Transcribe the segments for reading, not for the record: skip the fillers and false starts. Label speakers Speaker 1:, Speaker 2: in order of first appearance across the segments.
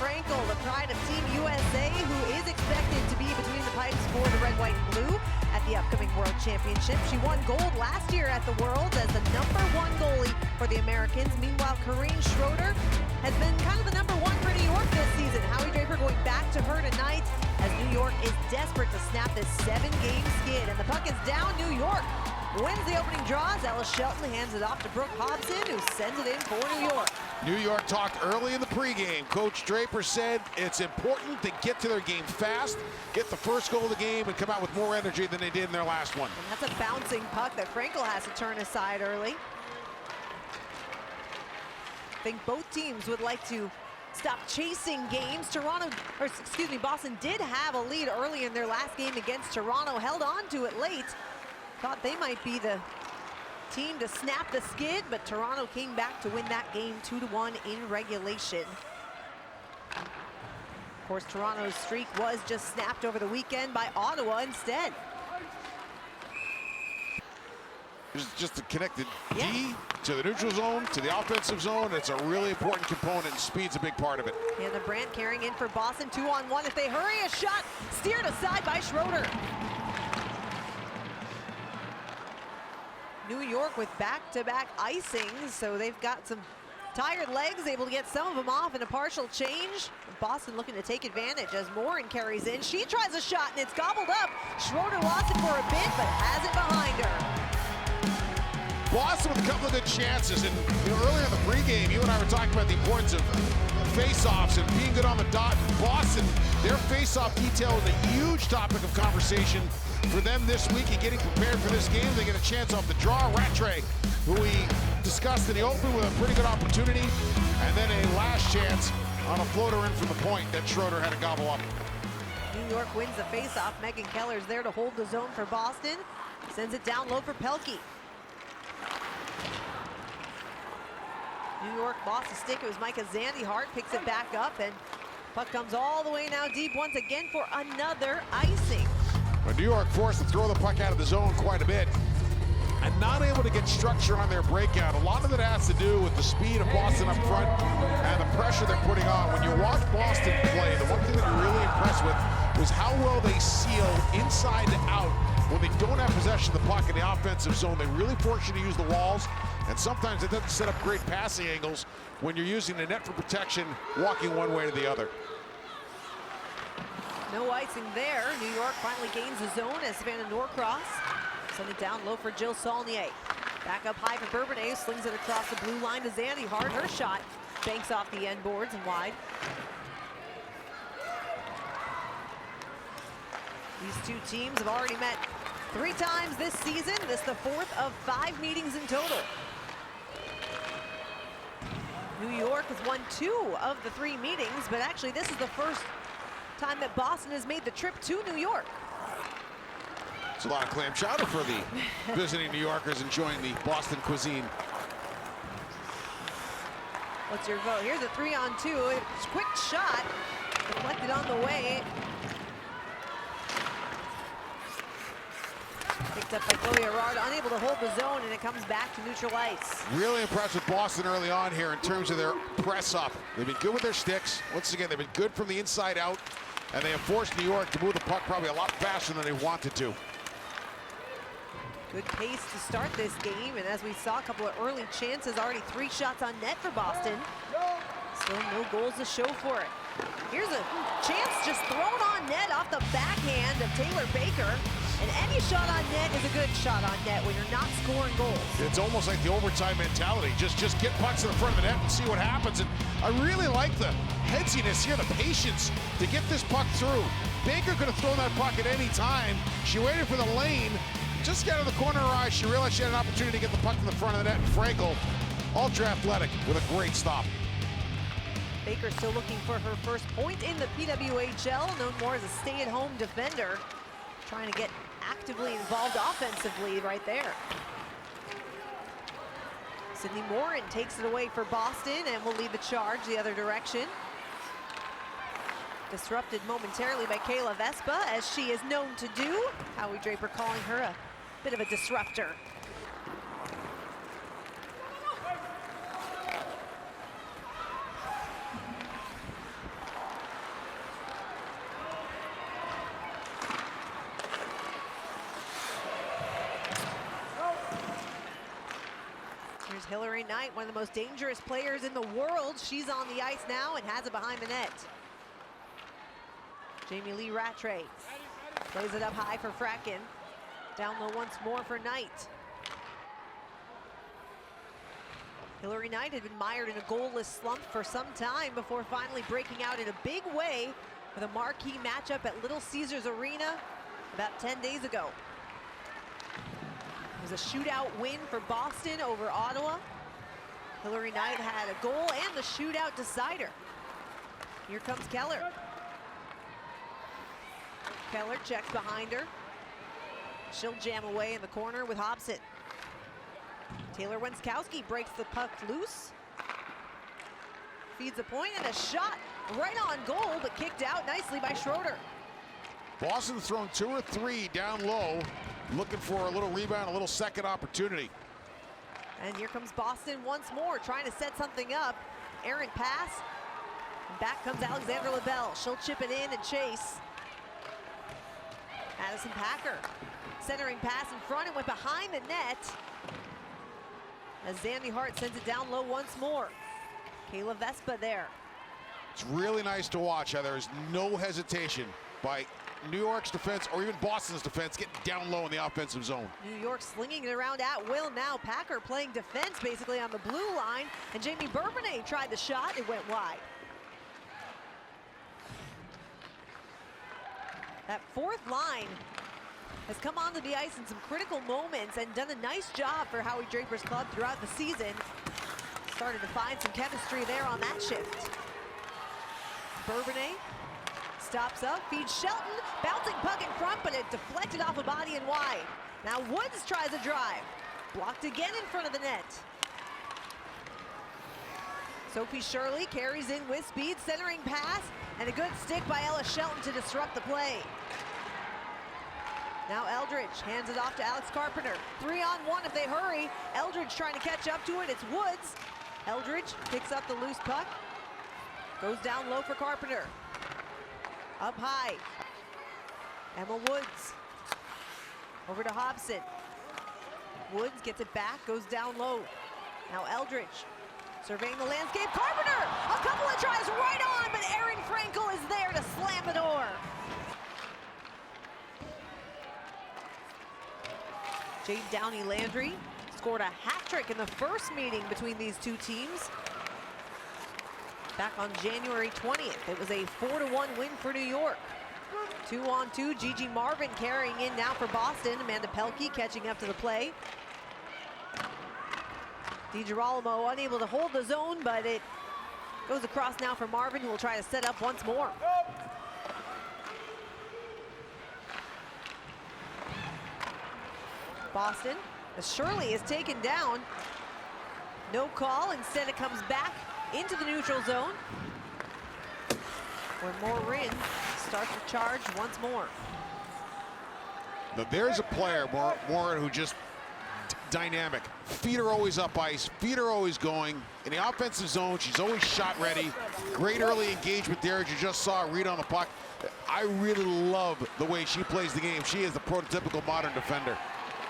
Speaker 1: Frankel, the pride of Team USA, who is expected to be between the pipes for the red, white, and blue at the upcoming World Championship. She won gold last year at the Worlds as the #1 goalie for the Americans. Meanwhile, Corinne Schroeder has been kind of the #1 for New York this season. Howie Draper going back to her tonight as New York is desperate to snap this 7-game skid. And the puck is down. New York wins the opening draw as Ellis Shelton hands it off to Brooke Hobson, who sends it in for New York.
Speaker 2: New York talked early in the pregame. Coach Draper said it's important to get to their game fast, get the first goal of the game, and come out with more energy than they did in their last one.
Speaker 1: And that's a bouncing puck that Frankel has to turn aside early. I think both teams would like to stop chasing games. Boston did have a lead early in their last game against Toronto, held on to it late. Thought they might be the team to snap the skid, but Toronto came back to win that game 2-1 in regulation. Of course, Toronto's streak was just snapped over the weekend by Ottawa instead.
Speaker 2: It's just a connected D to the neutral zone, to the offensive zone. It's a really important component, and speed's a big part of it.
Speaker 1: And the Brandt carrying in for Boston, 2-on-1. If they hurry, a shot steered aside by Schroeder. New York with back-to-back icings, so they've got some tired legs, able to get some of them off in a partial change. Boston looking to take advantage as Morin carries in. She tries a shot, and it's gobbled up. Schroeder lost it for a bit, but has it behind her.
Speaker 2: Boston with a couple of good chances, and earlier in the pregame, you and I were talking about the importance of face-offs and being good on the dot. Boston, their face-off detail is a huge topic of conversation for them this week and getting prepared for this game. They get a chance off the draw. Rattray, who we discussed in the open with a pretty good opportunity, and then a last chance on a floater in from the point that Schroeder had to gobble up.
Speaker 1: New York wins the face-off. Megan Keller's there to hold the zone for Boston. Sends it down low for Pelkey. New York lost the stick. It was Micah Zandy-Hart, picks it back up, and puck comes all the way now deep once again for another icing.
Speaker 2: But New York forced to throw the puck out of the zone quite a bit and not able to get structure on their breakout. A lot of it has to do with the speed of Boston up front and the pressure they're putting on. When you watch Boston play, the one thing that you're really impressed with was how well they seal inside to out. When they don't have possession of the puck in the offensive zone, they really force you to use the walls, and sometimes it doesn't set up great passing angles when you're using the net for protection, walking one way to the other.
Speaker 1: No icing there. New York finally gains the zone as Savannah Norcross sends it down low for Jill Saulnier. Back up high for Bourbonnais, slings it across the blue line to Zandy-Hart. Her shot banks off the end boards and wide. These two teams have already met 3 times this season. This is the 4th of 5 meetings in total. New York has won 2 of the 3 meetings, but actually this is the first time that Boston has made the trip to New York.
Speaker 2: It's a lot of clam chowder for the visiting New Yorkers enjoying the Boston cuisine.
Speaker 1: What's your vote? Here's a 3-on-2. It's a quick shot, deflected on the way. Picked up by Chloe Arard, unable to hold the zone, and it comes back to neutral ice.
Speaker 2: Really impressed with Boston early on here in terms of their press up. They've been good with their sticks. Once again, they've been good from the inside out, and they have forced New York to move the puck probably a lot faster than they wanted to.
Speaker 1: Good pace to start this game, and as we saw, a couple of early chances, already 3 shots on net for Boston. Still no goals to show for it. Here's a chance just thrown on net off the backhand of Taylor Baker. And any shot on net is a good shot on net when you're not scoring goals. It's
Speaker 2: almost like the overtime mentality. Just get pucks in the front of the net and see what happens. And I really like the headsiness here, the patience to get this puck through. Baker could have thrown that puck at any time. She waited for the lane. Just got in the corner of her eye. She realized she had an opportunity to get the puck in the front of the net. And Frankel, ultra athletic, with a great stop.
Speaker 1: Baker still looking for her first point in the PWHL, known more as a stay-at-home defender. Trying to get actively involved offensively right there. Sydney Morin takes it away for Boston and will lead the charge the other direction. Disrupted momentarily by Kayla Vespa, as she is known to do. Howie Draper calling her a bit of a disruptor. Here's Hillary Knight, one of the most dangerous players in the world. She's on the ice now and has it behind the net. Jamie Lee Rattray plays it up high for Fracken. Down low once more for Knight. Hillary Knight had been mired in a goalless slump for some time before finally breaking out in a big way with a marquee matchup at Little Caesars Arena about 10 days ago. It was a shootout win for Boston over Ottawa. Hillary Knight had a goal and the shootout decider. Here comes Keller. Keller checks behind her. She'll jam away in the corner with Hobson. Taylor Wenskowski breaks the puck loose. Feeds a point and a shot right on goal, but kicked out nicely by Schroeder.
Speaker 2: Boston's thrown 2 or 3 down low, looking for a little rebound, a little second opportunity.
Speaker 1: And here comes Boston once more, trying to set something up. Errant pass. And back comes Alexandra LaBelle. She'll chip it in and chase. Madison Packer. Centering pass in front and went behind the net. As Zandy Hart sends it down low once more. Kayla Vespa there.
Speaker 2: It's really nice to watch how there is no hesitation by New York's defense or even Boston's defense getting down low in the offensive zone.
Speaker 1: New York slinging it around at will now. Packer playing defense basically on the blue line. And Jamie Bourbonnais tried the shot. It went wide. That fourth line has come onto the ice in some critical moments and done a nice job for Howie Draper's club throughout the season. Started to find some chemistry there on that shift. Bourbonnais stops up, feeds Shelton, bouncing puck in front, but it deflected off a body and wide. Now Woods tries a drive, blocked again in front of the net. Sophie Shirley carries in with speed, centering pass, and a good stick by Ella Shelton to disrupt the play. Now Eldridge hands it off to Alex Carpenter. 3-on-1 if they hurry. Eldridge trying to catch up to it. It's Woods. Eldridge picks up the loose puck. Goes down low for Carpenter. Up high. Emma Woods. Over to Hobson. Woods gets it back, goes down low. Now Eldridge surveying the landscape. Carpenter! A couple of tries right on, but Erin Frankel is there to slam the door. Jade Downey Landry scored a hat trick in the first meeting between these two teams. Back on January 20th, it was a 4-1 win for New York. 2-on-2, Gigi Marvin carrying in now for Boston. Amanda Pelkey catching up to the play. DiGirolamo unable to hold the zone, but it goes across now for Marvin, who will try to set up once more. Boston, as Shirley is taken down. No call, instead it comes back into the neutral zone, where Morin starts to charge once more.
Speaker 2: Now there's a player, Morin, who just dynamic. Feet are always up ice, feet are always going. In the offensive zone, she's always shot ready. Great early engagement there, as you just saw, read on the puck. I really love the way she plays the game. She is the prototypical modern defender.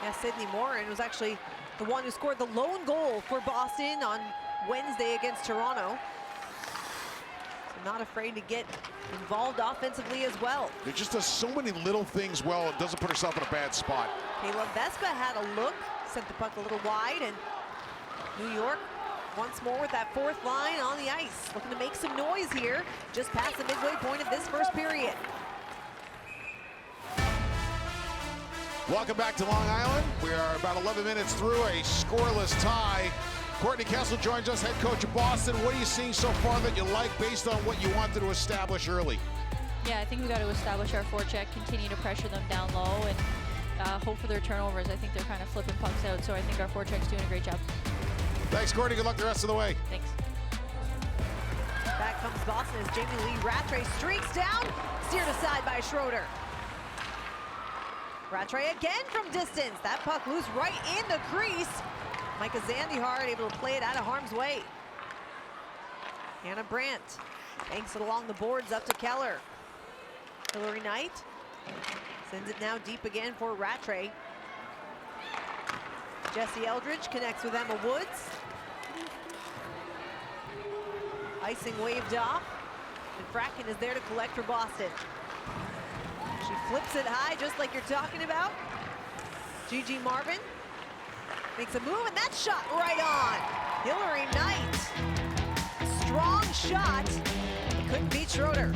Speaker 1: Yeah, Sydney Morin was actually the one who scored the lone goal for Boston on Wednesday against Toronto. So not afraid to get involved offensively as well.
Speaker 2: It just does so many little things well and doesn't put herself in a bad spot.
Speaker 1: Kayla Vespa had a look, sent the puck a little wide, and New York once more with that fourth line on the ice. Looking to make some noise here, just past the midway point of this first period.
Speaker 2: Welcome back to Long Island. We are about 11 minutes through a scoreless tie. Courtney Kessel joins us, head coach of Boston. What are you seeing so far that you like based on what you wanted to establish early?
Speaker 3: Yeah, I think we got to establish our forecheck, continue to pressure them down low, and hope for their turnovers. I think they're kind of flipping pucks out, so I think our forecheck's doing a great job.
Speaker 2: Thanks, Courtney. Good luck the rest of the way.
Speaker 3: Thanks.
Speaker 1: Back comes Boston as Jamie Lee Rattray streaks down, steered aside by Schroeder. Rattray again from distance. That puck loose right in the crease. Micah Zandihard able to play it out of harm's way. Hannah Brandt banks it along the boards up to Keller. Hillary Knight sends it now deep again for Rattray. Jesse Eldridge connects with Emma Woods. Icing waved off, and Fracken is there to collect for Boston. She flips it high, just like you're talking about. Gigi Marvin makes a move, and that shot right on. Hillary Knight, strong shot. It couldn't beat Schroeder.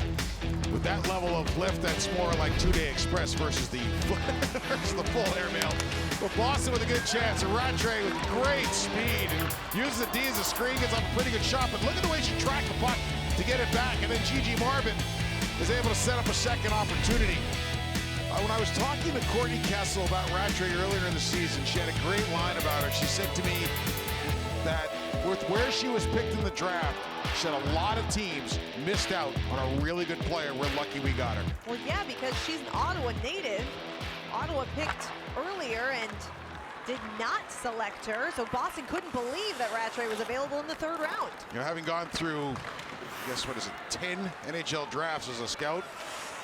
Speaker 2: With that level of lift, that's more like two-day express versus the full airmail. But Boston with a good chance. And Rattray with great speed and uses the D as a screen, gets off a pretty good shot. But look at the way she tracked the puck to get it back. And then Gigi Marvin is able to set up a second opportunity. When I was talking to Courtney Kessel about Rattray earlier in the season, she had a great line about her. She said to me that with where she was picked in the draft, she said a lot of teams missed out on a really good player. We're lucky we got her.
Speaker 1: Well, yeah, because she's an Ottawa native. Ottawa picked earlier and did not select her, so Boston couldn't believe that Rattray was available in the third round.
Speaker 2: You know, having gone through, I guess, what is it, 10 NHL drafts as a scout,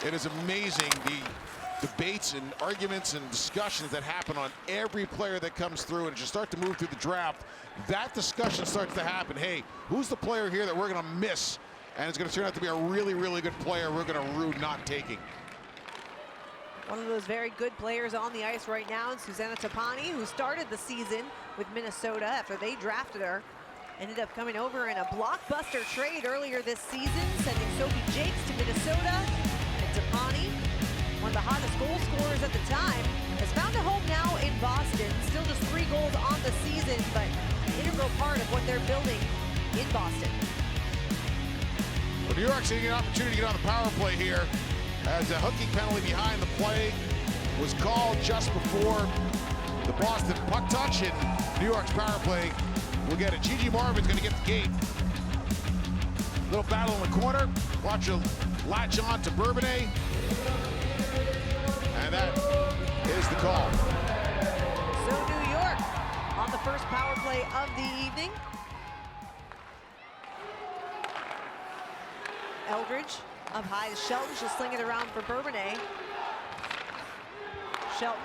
Speaker 2: it is amazing the debates and arguments and discussions that happen on every player that comes through. And as you start to move through the draft, that discussion starts to happen. Hey, who's the player here that we're going to miss? And it's going to turn out to be a really, really good player we're going to rue not taking.
Speaker 1: One of those very good players on the ice right now is Susanna Tapani, who started the season with Minnesota after they drafted her. Ended up coming over in a blockbuster trade earlier this season, sending Sophie Jakes to Minnesota. And Tapani, one of the hottest goal scorers at the time, has found a home now in Boston. Still just 3 goals on the season, but an integral part of what they're building in Boston.
Speaker 2: Well, New York's getting an opportunity to get on the power play here, as a hooking penalty behind the play was called just before the Boston puck touch, and New York's power play will get it. Gigi Marvin's going to get the gate. Little battle in the corner. Watch her latch on to Bourbonnais. And that is the call.
Speaker 1: So New York on the first power play of the evening. Eldridge up high to Shelton. She'll sling it around for Bourbonnais. Shelton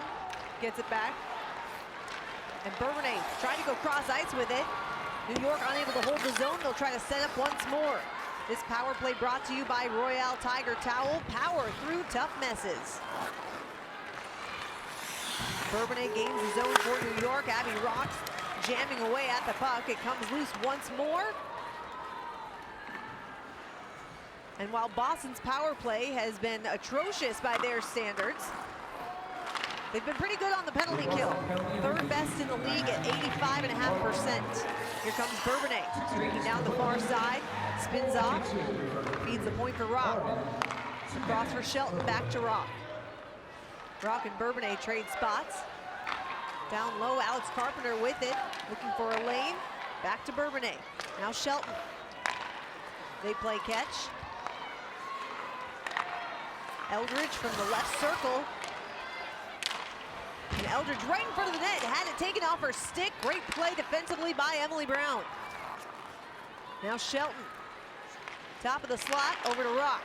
Speaker 1: gets it back. And Bourbonnais trying to go cross ice with it. New York unable to hold the zone. They'll try to set up once more. This power play brought to you by Royale Tiger Towel. Power through tough messes. Bourbonnais gains the zone for New York. Abby Rock jamming away at the puck. It comes loose once more. And while Boston's power play has been atrocious by their standards, they've been pretty good on the penalty kill. Third best in the league at 85.5%. Here comes Bourbonnais, streaking down the far side, spins off, feeds the point for Rock. Across for Shelton, back to Rock. Rock and Bourbonnais trade spots. Down low, Alex Carpenter with it, looking for a lane. Back to Bourbonnais. Now Shelton. They play catch. Eldridge from the left circle. And Eldridge right in front of the net, had it taken off her stick. Great play defensively by Emily Brown. Now Shelton, top of the slot, over to Rock.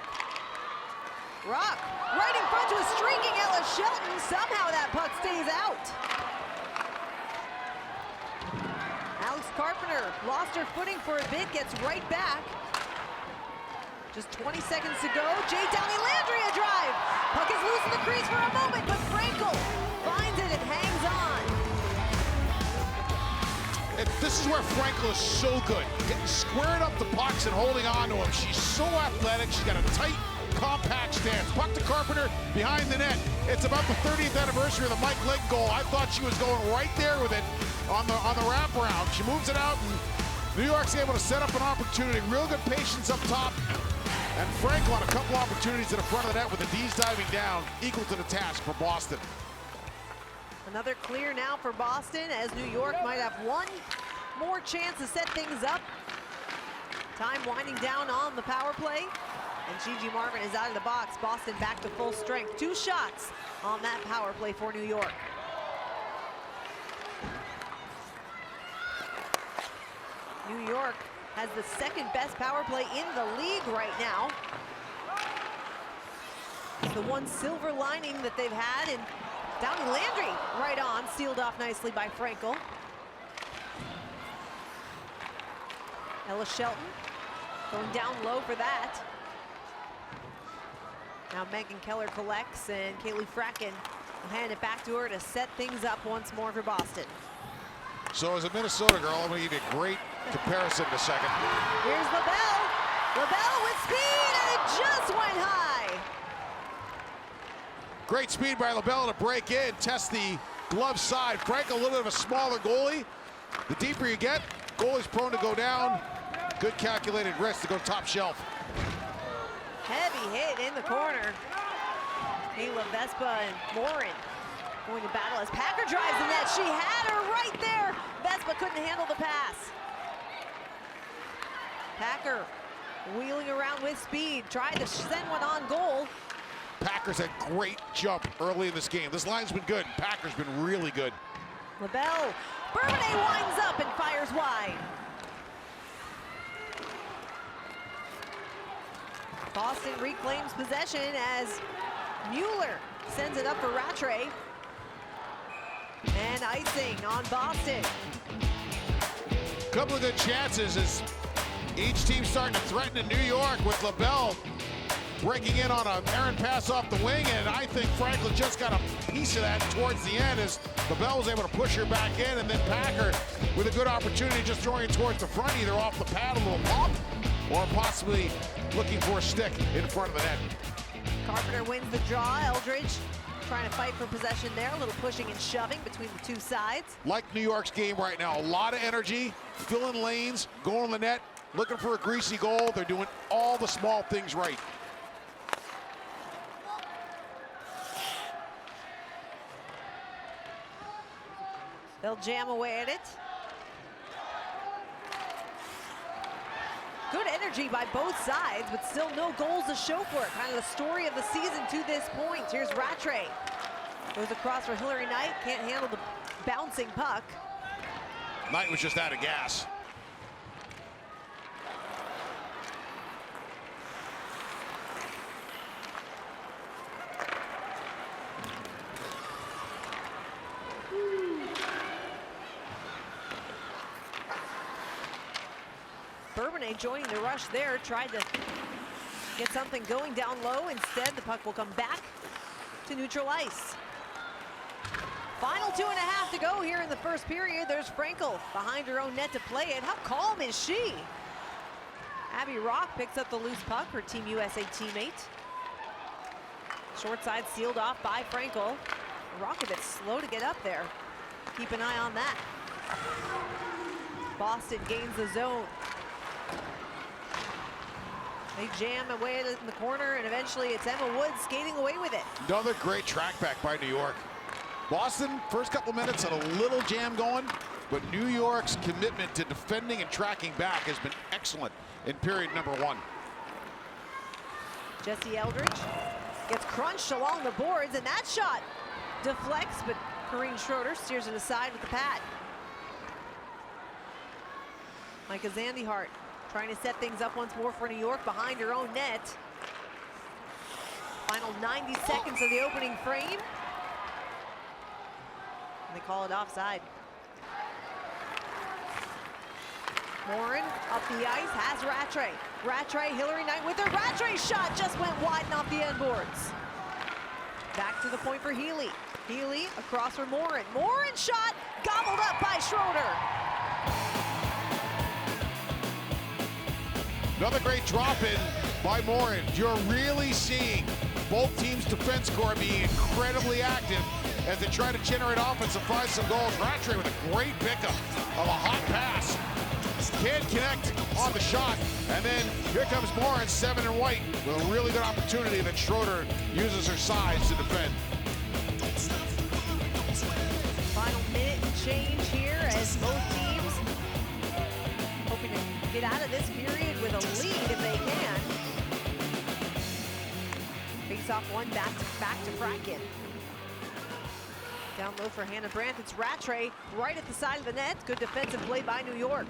Speaker 1: Rock, right in front to a streaking Ella Shelton. Somehow that puck stays out. Alex Carpenter lost her footing for a bit, gets right back. Just 20 seconds to go. Jay Downey Landry a drive. Puck is loose in the crease for a moment, but Frankel finds it and hangs on.
Speaker 2: This is where Frankel is so good. Getting squared up the pucks and holding on to him. She's so athletic. She's got a tight, compact stance. Puck to Carpenter behind the net. It's about the 30th anniversary of the Mike Legg goal. I thought she was going right there with it on the wraparound. She moves it out, and New York's able to set up an opportunity. Real good patience up top. And Frankel on a couple opportunities in the front of the net with the D's diving down, equal to the task for Boston.
Speaker 1: Another clear now for Boston, as New York might have one more chance to set things up. Time winding down on the power play. And Gigi Marvin is out of the box. Boston back to full strength. 2 shots on that power play for New York. New York has the second best power play in the league right now. It's the one silver lining that they've had in Downey Landry right on, sealed off nicely by Frankel. Ella Shelton going down low for that. Now Megan Keller collects, and Kaylee Fracken will hand it back to her to set things up once more for Boston.
Speaker 2: So as a Minnesota girl, I'm going to give you a great comparison in a second.
Speaker 1: Here's LaBelle. LaBelle with speed, and it just went high.
Speaker 2: Great speed by LaBelle to break in, test the glove side. Frank, a little bit of a smaller goalie. The deeper you get, goalie's prone to go down. Good calculated risk to go top shelf.
Speaker 1: Heavy hit in the corner. Kayla Vespa and Morin going to battle as Packer drives the net. She had her right there. Vespa couldn't handle the pass. Packer wheeling around with speed, tried to send one on goal.
Speaker 2: Packers had great jump early in this game. This line's been good. Packers been really good.
Speaker 1: LaBelle, Bourbonnais winds up and fires wide. Boston reclaims possession as Mueller sends it up for Rattray. And icing on Boston.
Speaker 2: Couple of good chances as each team starting to threaten in New York, with LaBelle breaking in on an errant pass off the wing, and I think Franklin just got a piece of that towards the end as LaBelle was able to push her back in, and then Packer with a good opportunity just throwing it towards the front, either off the pad, a little pop, or possibly looking for a stick in front of the net.
Speaker 1: Carpenter wins the draw. Eldridge trying to fight for possession there. A little pushing and shoving between the two sides.
Speaker 2: Like New York's game right now, a lot of energy, filling lanes, going to the net, looking for a greasy goal. They're doing all the small things right.
Speaker 1: They'll jam away at it. Good energy by both sides, but still no goals to show for it. Kind of the story of the season to this point. Here's Rattray. Goes across for Hillary Knight. Can't handle the bouncing puck.
Speaker 2: Knight was just out of gas.
Speaker 1: Bourbonnais joining the rush there, tried to get something going down low. Instead, the puck will come back to neutral ice. Final 2.5 to go here in the first period. There's Frankel behind her own net to play it. How calm is she? Abby Rock picks up the loose puck, her Team USA teammate. Short side sealed off by Frankel. Rock a bit slow to get up there. Keep an eye on that. Boston gains the zone. They jam away in the corner, and eventually it's Emma Woods skating away with it.
Speaker 2: Another great track back by New York. Boston, first couple minutes had a little jam going, but New York's commitment to defending and tracking back has been excellent in period number 1.
Speaker 1: Jesse Eldridge gets crunched along the boards, and that shot deflects, but Corrine Schroeder steers it aside with the pad. Micah Zandyhart trying to set things up once more for New York behind her own net. Final 90 seconds of the opening frame. And they call it offside. Morin up the ice, has Rattray. Rattray, Hillary Knight with her. Rattray's shot just went wide and off the end boards. Back to the point for Healy. Healy across for Morin. Morin shot gobbled up by Schroeder.
Speaker 2: Another great drop in by Morin. You're really seeing both teams' defense corps being incredibly active as they try to generate offense and find some goals. Rattray with a great pickup of a hot pass. Can't connect on the shot. And then here comes Morin, 7 in white, with a really good opportunity that Schroeder uses her size to defend.
Speaker 1: Final minute and change here as both teams hoping to get out of this period with a lead if they can. Face off one, back to Fracken. Down low for Hannah Brandt. It's Rattray right at the side of the net. Good defensive play by New York.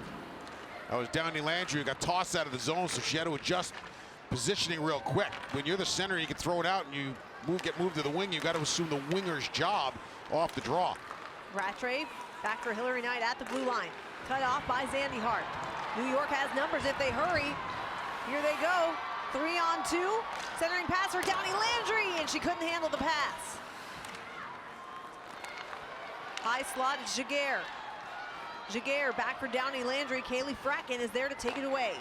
Speaker 2: That was Downey Landry who got tossed out of the zone, so she had to adjust positioning real quick. When you're the center, you can throw it out and you get moved to the wing, you got to assume the winger's job off the draw.
Speaker 1: Rattray back for Hillary Knight at the blue line. Cut off by Zandy Hart. New York has numbers if they hurry. Here they go. 3-on-2. Centering pass for Downey Landry, and she couldn't handle the pass. High slot is Jaguar. Jaguar back for Downey Landry. Kaylee Fracken is there to take it away.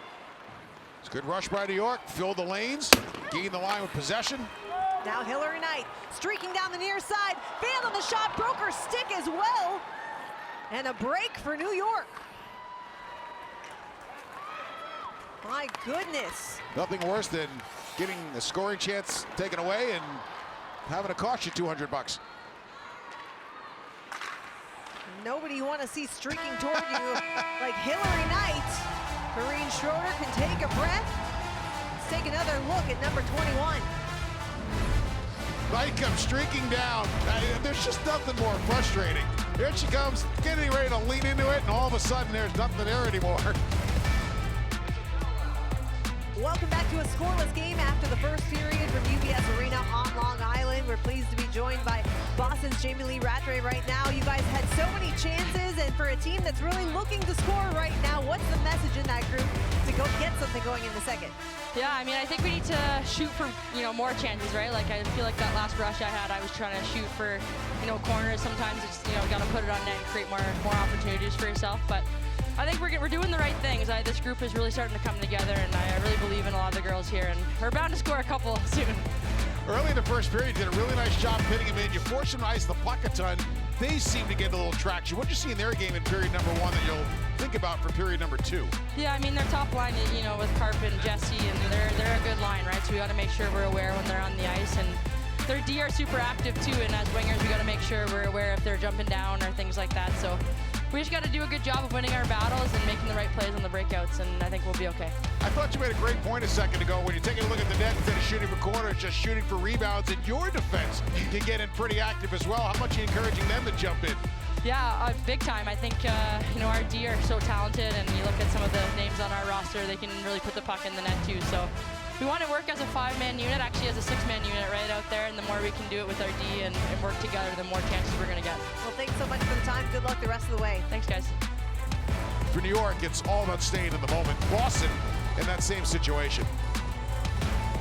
Speaker 2: It's a good rush by New York. Fill the lanes. Gain the line with possession.
Speaker 1: Now Hillary Knight streaking down the near side. Failed on the shot. Broke her stick as well. And a break for New York. My goodness.
Speaker 2: Nothing worse than getting a scoring chance taken away and having to cost you $200.
Speaker 1: Nobody you want to see streaking toward you like Hillary Knight. Corrine Schroeder can take a breath. Let's take another look at number 21.
Speaker 2: Knight comes streaking down. There's just nothing more frustrating. Here she comes, getting ready to lean into it, and all of a sudden there's nothing there anymore.
Speaker 1: Welcome back to a scoreless game after the first period from UBS Arena on Long Island. We're pleased to be joined by Boston's Jamie Lee Rattray right now. You guys had so many chances, and for a team that's really looking to score right now, what's the message in that group to go get something going in the second?
Speaker 3: Yeah, I mean, I think we need to shoot for, more chances, right? Like, I feel like that last rush I had, I was trying to shoot for, corners. Sometimes it's, got to put it on net and create more opportunities for yourself. But I think we're doing the right things. This group is really starting to come together, and I really believe in a lot of the girls here, and we're bound to score a couple soon.
Speaker 2: Early in the first period, you did a really nice job pitting them in. You forced them to ice the puck a ton. They seem to get a little traction. What did you see in their game in period number 1 that you'll think about for period number 2?
Speaker 3: Yeah, I mean, their top line, with Carp and Jesse, and they're a good line, right? So we got to make sure we're aware when they're on the ice, and their D are super active too, and as wingers, we got to make sure we're aware if they're jumping down or things like that. So we just got to do a good job of winning our battles and making the right plays on the breakouts, and I think we'll be okay.
Speaker 2: I thought you made a great point a second ago when you're taking a look at the net instead of shooting for corners, just shooting for rebounds, and your defense can get in pretty active as well. How much are you encouraging them to jump in?
Speaker 3: Yeah, big time. I think, our D are so talented, and you look at some of the names on our roster, they can really put the puck in the net too. So we want to work as a 5-man unit, actually as a 6-man unit right out there, and the more we can do it with our D and work together, the more chances we're going to get.
Speaker 1: Well, thanks so much for the time. Good luck the rest of the way.
Speaker 3: Thanks, guys.
Speaker 2: For New York, it's all about staying in the moment. Boston in that same situation.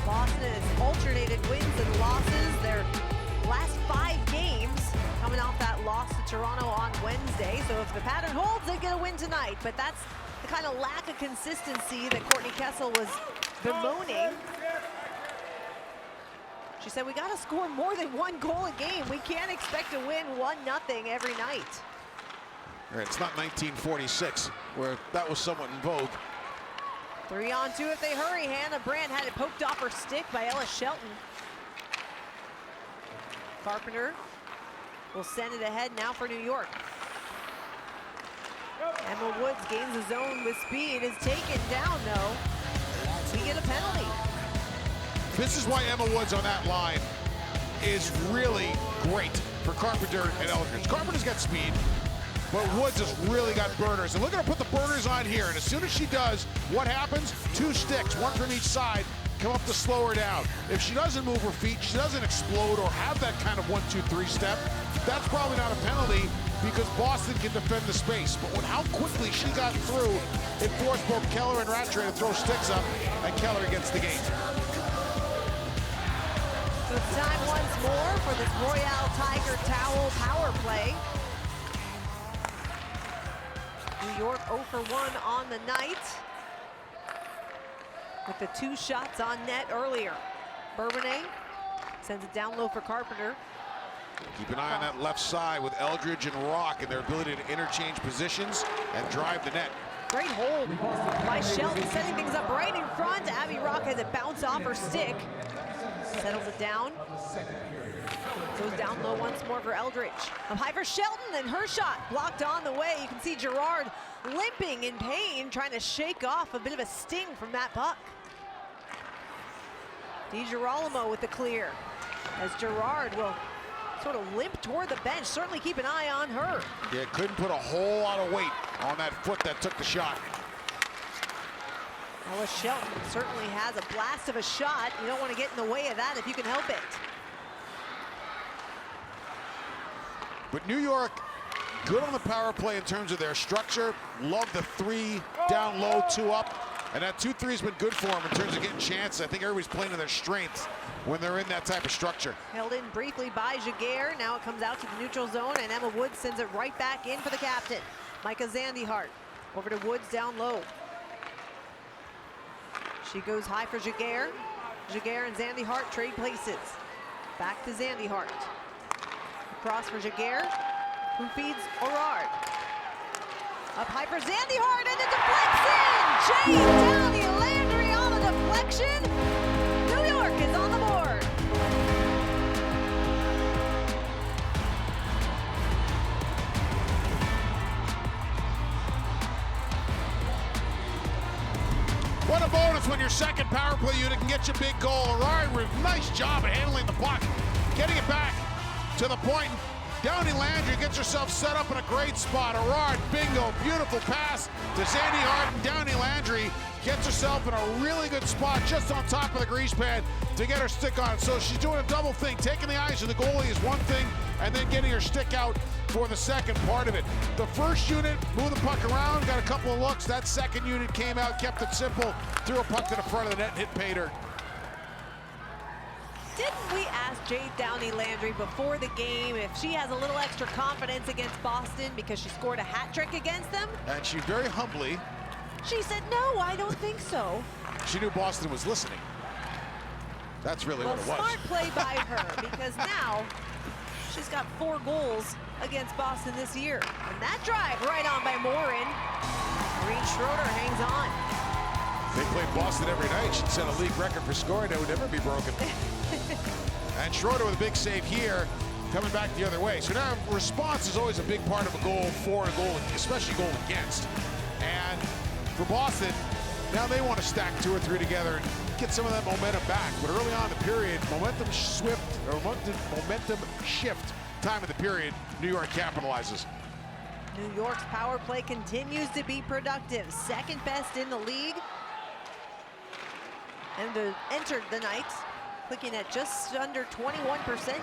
Speaker 1: Boston has alternated wins and losses. Their last 5 games coming off that loss to Toronto on Wednesday. So if the pattern holds, they get a win tonight. But that's the kind of lack of consistency that Courtney Kessel was bemoaning. She said, we got to score more than 1 goal a game. We can't expect to win 1-0 every night.
Speaker 2: It's not 1946, where that was somewhat in vogue.
Speaker 1: 3-on-2 if they hurry. Hannah Brandt had it poked off her stick by Ella Shelton. Carpenter will send it ahead now for New York. Emma Woods gains the zone with speed, is taken down though. We get a penalty.
Speaker 2: This is why Emma Woods on that line is really great for Carpenter and Eldridge. Carpenter's got speed, but Woods has really got burners. And look at her put the burners on here. And as soon as she does, what happens? 2 sticks, 1 from each side, come up to slow her down. If she doesn't move her feet, she doesn't explode or have that kind of 1-2-3 step, that's probably not a penalty because Boston can defend the space. But with how quickly she got through, it forced both Keller and Rattray to throw sticks up, and Keller gets the game.
Speaker 1: So it's time once more for this Royale Tiger Towel power play. New York 0 for 1 on the night, with the 2 shots on net earlier. Bourbonnais sends it down low for Carpenter.
Speaker 2: Keep an eye on that left side with Eldridge and Rock and their ability to interchange positions and drive the net.
Speaker 1: Great hold by Shelton, setting things up right in front. Abby Rock has it bounce off her stick. Settles it down. Goes down low once more for Eldridge. Up high for Shelton, and her shot blocked on the way. You can see Gerard limping in pain, trying to shake off a bit of a sting from that puck. DiGirolamo with the clear, as Gerard will sort of limp toward the bench. Certainly keep an eye on her.
Speaker 2: Yeah, couldn't put a whole lot of weight on that foot that took the shot.
Speaker 1: Ella Shelton certainly has a blast of a shot. You don't want to get in the way of that if you can help it.
Speaker 2: But New York, good on the power play in terms of their structure. Love the 3 down low, 2 up. And that 2-3 has been good for them in terms of getting chances. I think everybody's playing to their strengths when they're in that type of structure.
Speaker 1: Held in briefly by Jaguar. Now it comes out to the neutral zone, and Emma Woods sends it right back in for the captain. Micah Zandihart over to Woods down low. She goes high for Jaguar. Jaguar and Zandihart trade places. Back to Zandihart. Across for Jaguar, who feeds Orard. Up high for Zandihart, and it deflects in! Jade Downey Landry on the deflection. New York is on the board.
Speaker 2: What a bonus when your second power play unit can get you a big goal. Orard, nice job of handling the puck, getting it back to the point. Downey Landry gets herself set up in a great spot. Orard, bingo, beautiful pass to Zandihart, and Downey Landry gets herself in a really good spot just on top of the grease pad to get her stick on it. So she's doing a double thing. Taking the eyes of the goalie is one thing, and then getting her stick out for the second part of it. The first unit moved the puck around, got a couple of looks. That second unit came out, kept it simple, threw a puck to the front of the net and hit pay dirt.
Speaker 1: Didn't we ask Jade Downey Landry before the game if she has a little extra confidence against Boston because she scored a hat trick against them?
Speaker 2: And she very humbly,
Speaker 1: She said, no, I don't think so.
Speaker 2: she knew Boston was listening. That's really
Speaker 1: Well,
Speaker 2: what it was.
Speaker 1: smart play by her, because now she's got 4 goals against Boston this year. And that drive right on by Morin. Maureen Schroeder hangs on.
Speaker 2: They played Boston every night. She'd set a league record for scoring that would never be broken. And Schroeder with a big save here, coming back the other way. So now response is always a big part of a goal for, and a goal, especially goal against. And for Boston, now they want to stack 2 or 3 together and get some of that momentum back. But early on in the period, momentum shift time of the period, New York capitalizes.
Speaker 1: New York's power play continues to be productive. Second best in the league. And entered the night clicking at just under 21%.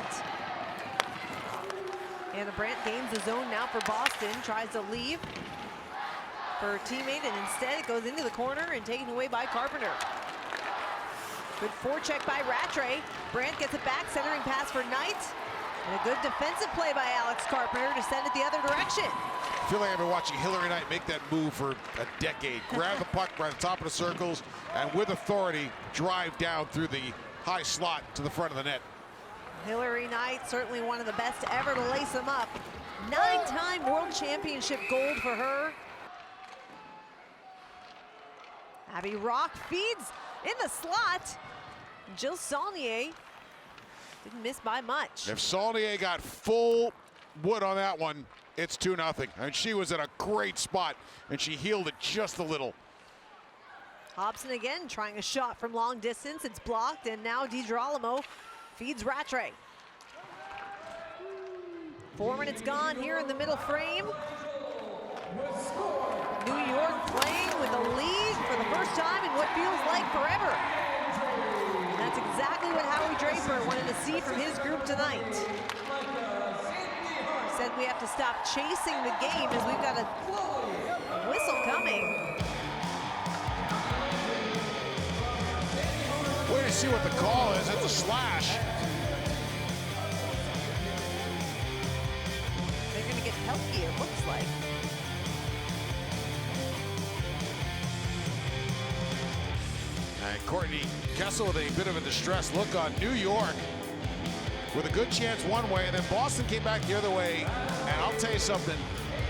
Speaker 1: Anna Brandt gains the zone now for Boston, tries to leave for her teammate, and instead it goes into the corner and taken away by Carpenter. Good forecheck by Rattray. Brandt gets it back, centering pass for Knight. And a good defensive play by Alex Carpenter to send it the other direction.
Speaker 2: I feel like I've been watching Hillary Knight make that move for a decade. Grab the puck right at the top of the circles, and with authority, drive down through the high slot to the front of the net.
Speaker 1: Hillary Knight, certainly one of the best ever to lace them up. 9-time World Championship gold for her. Abby Rock feeds in the slot. Jill Saulnier didn't miss by much.
Speaker 2: If Saulnier got full wood on that one, it's 2-0. And she was in a great spot, and she healed it just a little.
Speaker 1: Hobson again trying a shot from long distance. It's blocked, and now DiGirolamo feeds Rattray. 4 minutes gone here in the middle frame. New York playing with a lead for the first time in what feels like forever. And that's exactly what Howie Draper wanted to see from his group tonight. He said we have to stop chasing the game as we've got a whistle coming.
Speaker 2: Wait to see what the call is. It's a slash.
Speaker 1: They're going to get Pelkey, it looks like.
Speaker 2: And Courtney Kessel with a bit of a distressed look on New York with a good chance one way, and then Boston came back the other way. And I'll tell you something,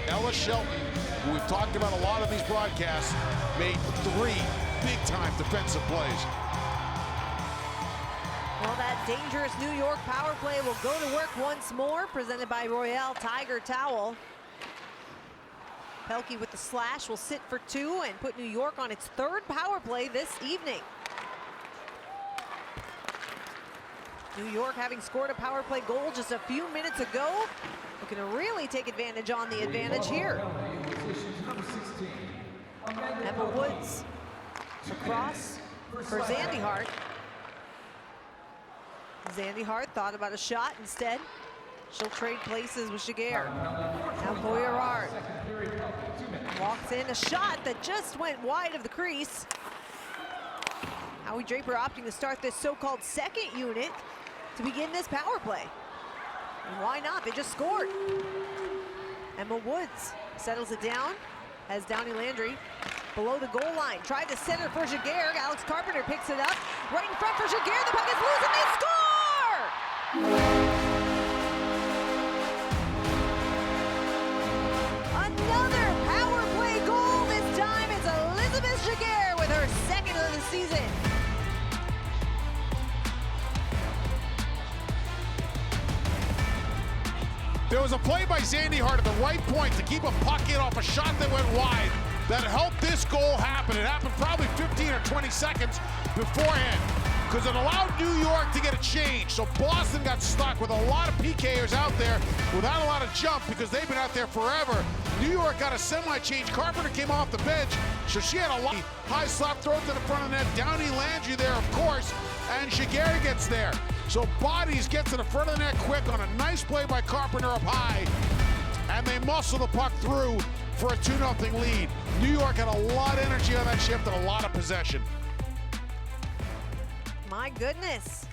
Speaker 2: Ella Shelton, who we've talked about a lot of these broadcasts, made 3 big-time defensive plays.
Speaker 1: Well, that dangerous New York power play will go to work once more, presented by Royale Tiger Towel. Pelkey with the slash will sit for 2 and put New York on its 3rd power play this evening. New York, having scored a power play goal just a few minutes ago, looking to really take advantage on the advantage here. Emma Woods across for Zandihart. Zandihart thought about a shot instead. She'll trade places with Jaguar. Now Boyerard walks in, a shot that just went wide of the crease. Howie Draper opting to start this so-called second unit to begin this power play. And why not? They just scored. Emma Woods settles it down, has Downey Landry below the goal line. Tried to center for Jaguar. Alex Carpenter picks it up. Right in front for Jaguar. The puck is loose and they score! Another power play goal. This time it's Elizabeth Jaguar with her second of the season.
Speaker 2: There was a play by Zandy Hart at the right point to keep a puck in off a shot that went wide that helped this goal happen. It happened probably 15 or 20 seconds beforehand because it allowed New York to get a change. So Boston got stuck with a lot of PKers out there without a lot of jump because they've been out there forever. New York got a semi-change. Carpenter came off the bench, so she had a lot. High slap throw to the front of the net. Downey Landry there, of course, and Jaguar gets there. So Bodies get to the front of the net quick on a nice play by Carpenter up high, and they muscle the puck through for a 2-0 lead. New York had a lot of energy on that shift and a lot of possession.
Speaker 1: My goodness.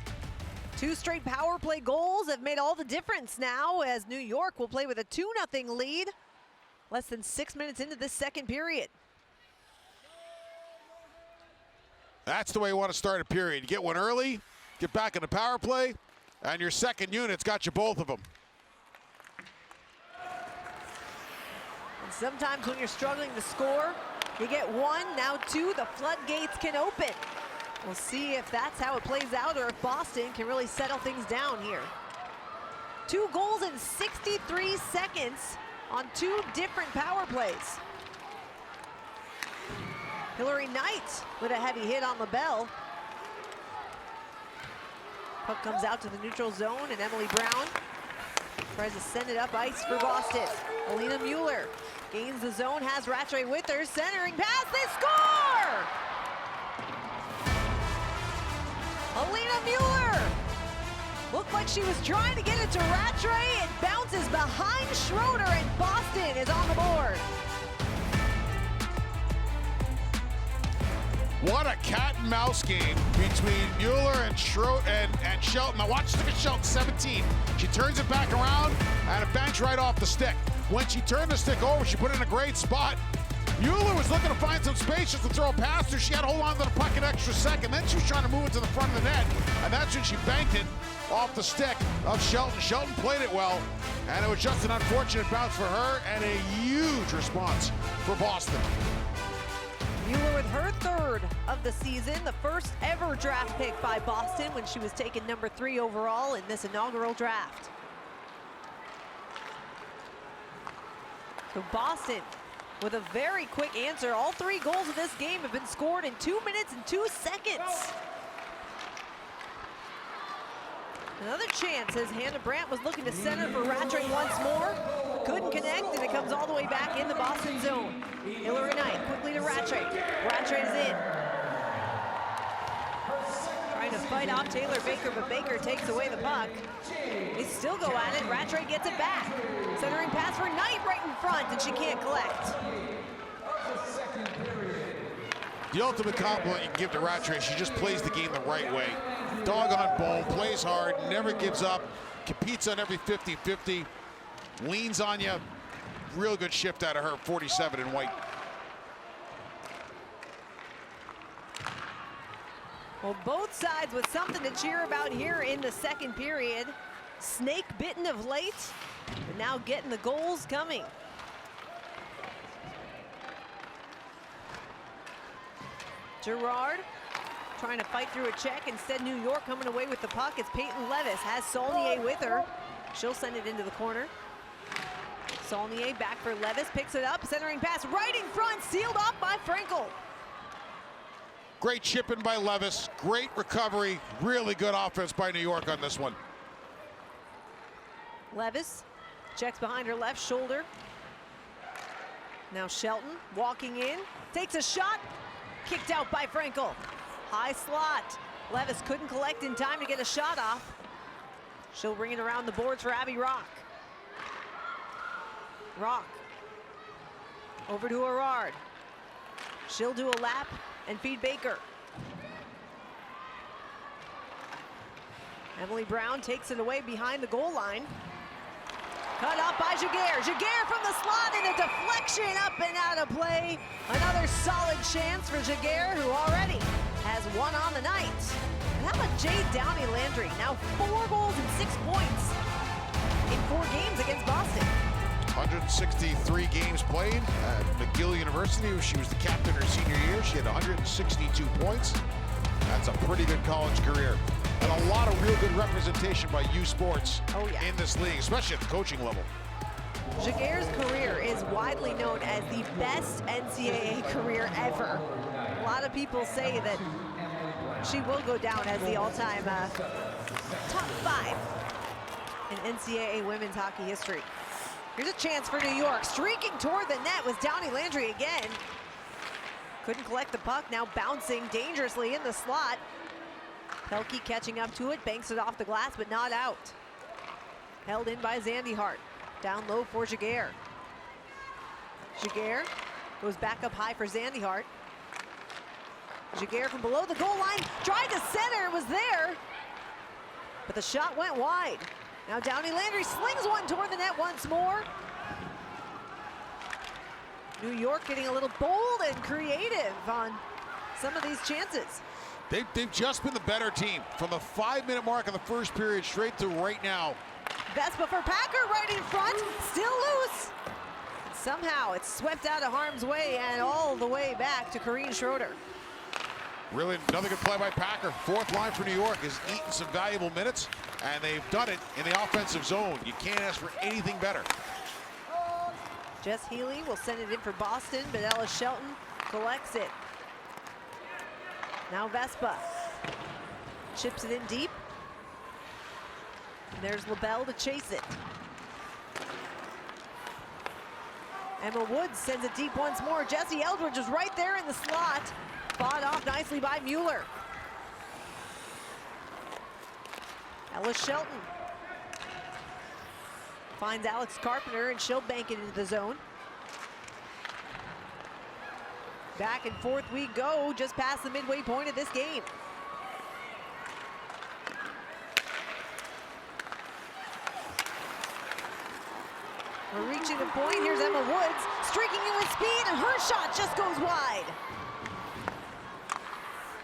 Speaker 1: 2 straight power play goals have made all the difference now as New York will play with a 2-0 lead less than 6 minutes into this second period.
Speaker 2: That's the way you want to start a period. You get one early, get back in the power play, and your second unit's got you both of them.
Speaker 1: And sometimes when you're struggling to score, you get 1, now 2, the floodgates can open. We'll see if that's how it plays out or if Boston can really settle things down here. 2 goals in 63 seconds on 2 different power plays. Hillary Knight with a heavy hit on LaBelle. Puck comes out to the neutral zone, and Emily Brown tries to send it up ice for Boston. Alina Mueller gains the zone, has Rattray with her, centering pass, they score! Alina Mueller looked like she was trying to get it to Rattray. It bounces behind Schroeder, and Boston is on the board.
Speaker 2: What a cat and mouse game between Mueller and Shelton. Now watch, look at Shelton, 17. She turns it back around and a bench right off the stick. When she turned the stick over, she put it in a great spot. Mueller was looking to find some space just to throw past her. She had to hold on to the puck an extra second. Then she was trying to move it to the front of the net, and that's when she banked it off the stick of Shelton. Shelton played it well, and it was just an unfortunate bounce for her and a huge response for Boston.
Speaker 1: Mueller with her 3rd of the season, the first ever draft pick by Boston when she was taken number 3 overall in this inaugural draft. So Boston with a very quick answer. All 3 goals of this game have been scored in 2 minutes and 2 seconds. Another chance as Hannah Brandt was looking to center for Rattray once more. Couldn't connect, and it comes all the way back in the Boston zone. Hillary Knight quickly to Rattray. Rattray is in. Trying to fight off Taylor Baker, but Baker takes away the puck. They still go at it. Rattray gets it back. Centering pass for Knight right in front, and she can't collect.
Speaker 2: The ultimate compliment you can give to Rattray, she just plays the game the right way. Dog on bone, plays hard, never gives up, competes on every 50-50, leans on you. Real good shift out of her, 47 in white.
Speaker 1: Well, both sides with something to cheer about here in the second period. Snake bitten of late, but now getting the goals coming. Gerard trying to fight through a check. Instead, New York coming away with the puck. It's Peyton Levis, has Saulnier with her. She'll send it into the corner. Saulnier back for Levis, picks it up, centering pass right in front, sealed off by Frankel.
Speaker 2: Great chipping by Levis, great recovery, really good offense by New York on this one.
Speaker 1: Levis checks behind her left shoulder. Now Shelton walking in, takes a shot, kicked out by Frankel. High slot. Levis couldn't collect in time to get a shot off. She'll bring it around the boards for Abby Rock. Rock. Over to Arard. She'll do a lap and feed Baker. Emily Brown takes it away behind the goal line. Cut off by Jaguar. Jaguar from the slot and a deflection up and out of play. Another solid chance for Jaguar, who already has one on the night. And how about Jade Downey Landry? Now 4 goals and 6 points in 4 games against Boston.
Speaker 2: 163 games played at McGill University. She was the captain her senior year. She had 162 points. That's a pretty good college career. And a lot of real good representation by U Sports in this league, especially at the coaching level.
Speaker 1: Jaguar's career is widely known as the best NCAA career ever. A lot of people say that she will go down as the all-time top 5 in NCAA women's hockey history. Here's a chance for New York. Streaking toward the net was Downey Landry again. Couldn't collect the puck, now bouncing dangerously in the slot. Pelkey catching up to it, banks it off the glass, but not out. Held in by Zandy Hart. Down low for Jaguar. Jaguar goes back up high for Zandy Hart. Jaguar from below the goal line, tried to center, was there, but the shot went wide. Now Downey Landry slings one toward the net once more. New York getting a little bold and creative on some of these chances.
Speaker 2: They've just been the better team from the 5-minute mark of the first period straight to right now.
Speaker 1: Vespa for Packer right in front, still loose. Somehow it's swept out of harm's way and all the way back to Corrine Schroeder.
Speaker 2: Really another good play by Packer. 4th line for New York has eaten some valuable minutes, and they've done it in the offensive zone. You can't ask for anything better.
Speaker 1: Jess Healy will send it in for Boston, but Ella Shelton collects it. Now Vespa chips it in deep. And there's LaBelle to chase it. Emma Woods sends it deep once more. Jessie Eldridge is right there in the slot. Fought off nicely by Mueller. Ella Shelton finds Alex Carpenter, and she'll bank it into the zone. Back and forth we go, just past the midway point of this game. We're reaching the point. Here's Emma Woods streaking in with speed, and her shot just goes wide.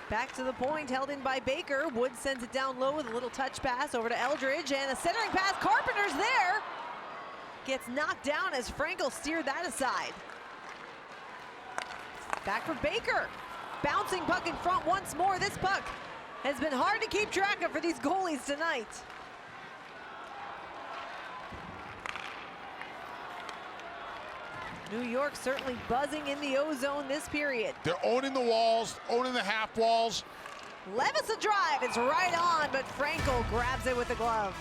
Speaker 1: Back to the point, held in by Baker. Woods sends it down low with a little touch pass over to Eldridge, and a centering pass. Carpenter's there. Gets knocked down as Frankel steered that aside. Back for Baker. Bouncing puck in front once more. This puck has been hard to keep track of for these goalies tonight. New York certainly buzzing in the O-zone this period.
Speaker 2: They're owning the walls, owning the half walls.
Speaker 1: Levis a drive, it's right on, but Frankel grabs it with the glove.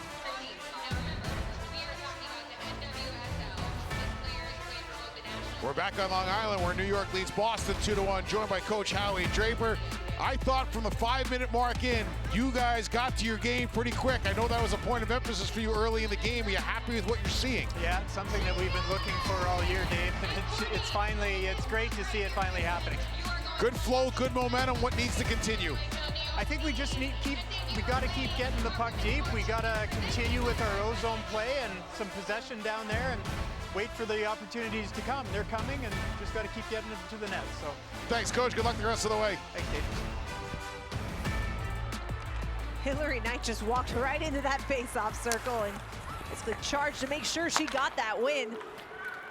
Speaker 2: We're back on Long Island where New York leads Boston 2-1, joined by Coach Howie Draper. I thought from the 5-minute mark in, you guys got to your game pretty quick. I know that was a point of emphasis for you early in the game. Are you happy with what you're seeing?
Speaker 4: Yeah, it's something that we've been looking for all year, Dave. It's great to see it finally happening.
Speaker 2: Good flow, good momentum. What needs to continue?
Speaker 4: I think we just we got to keep getting the puck deep. We got to continue with our O-zone play and some possession down there and wait for the opportunities to come. They're coming, and just got to keep getting it to the net. So,
Speaker 2: thanks, Coach. Good luck the rest of the way.
Speaker 4: Thanks, Dave.
Speaker 1: Hillary Knight just walked right into that face-off circle and basically charged to make sure she got that win.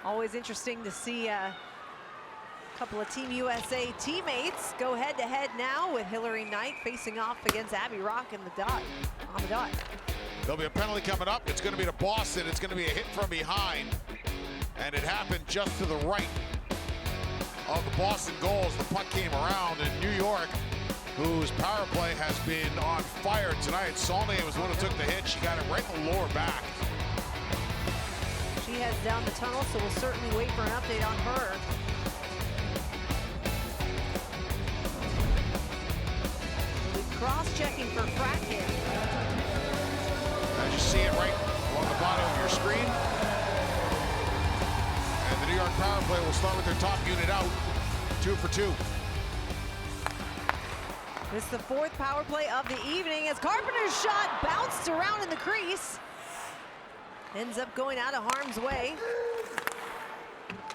Speaker 1: Always interesting to see a couple of Team USA teammates go head-to-head now with Hillary Knight facing off against Abby Rock in the dot, on the dot.
Speaker 2: There'll be a penalty coming up. It's going to be to Boston. It's going to be a hit from behind. And it happened just to the right of the Boston goals. The puck came around, and New York, whose power play has been on fire tonight. Saulnier was the one who took the hit. She got it right in the lower back.
Speaker 1: She heads down the tunnel, so we'll certainly wait for an update on her. We'll be cross-checking for Fracken.
Speaker 2: As you see it right along the bottom of your screen. And the New York power play will start with their top unit out, 2 for 2.
Speaker 1: This is the 4th power play of the evening as Carpenter's shot bounced around in the crease. Ends up going out of harm's way.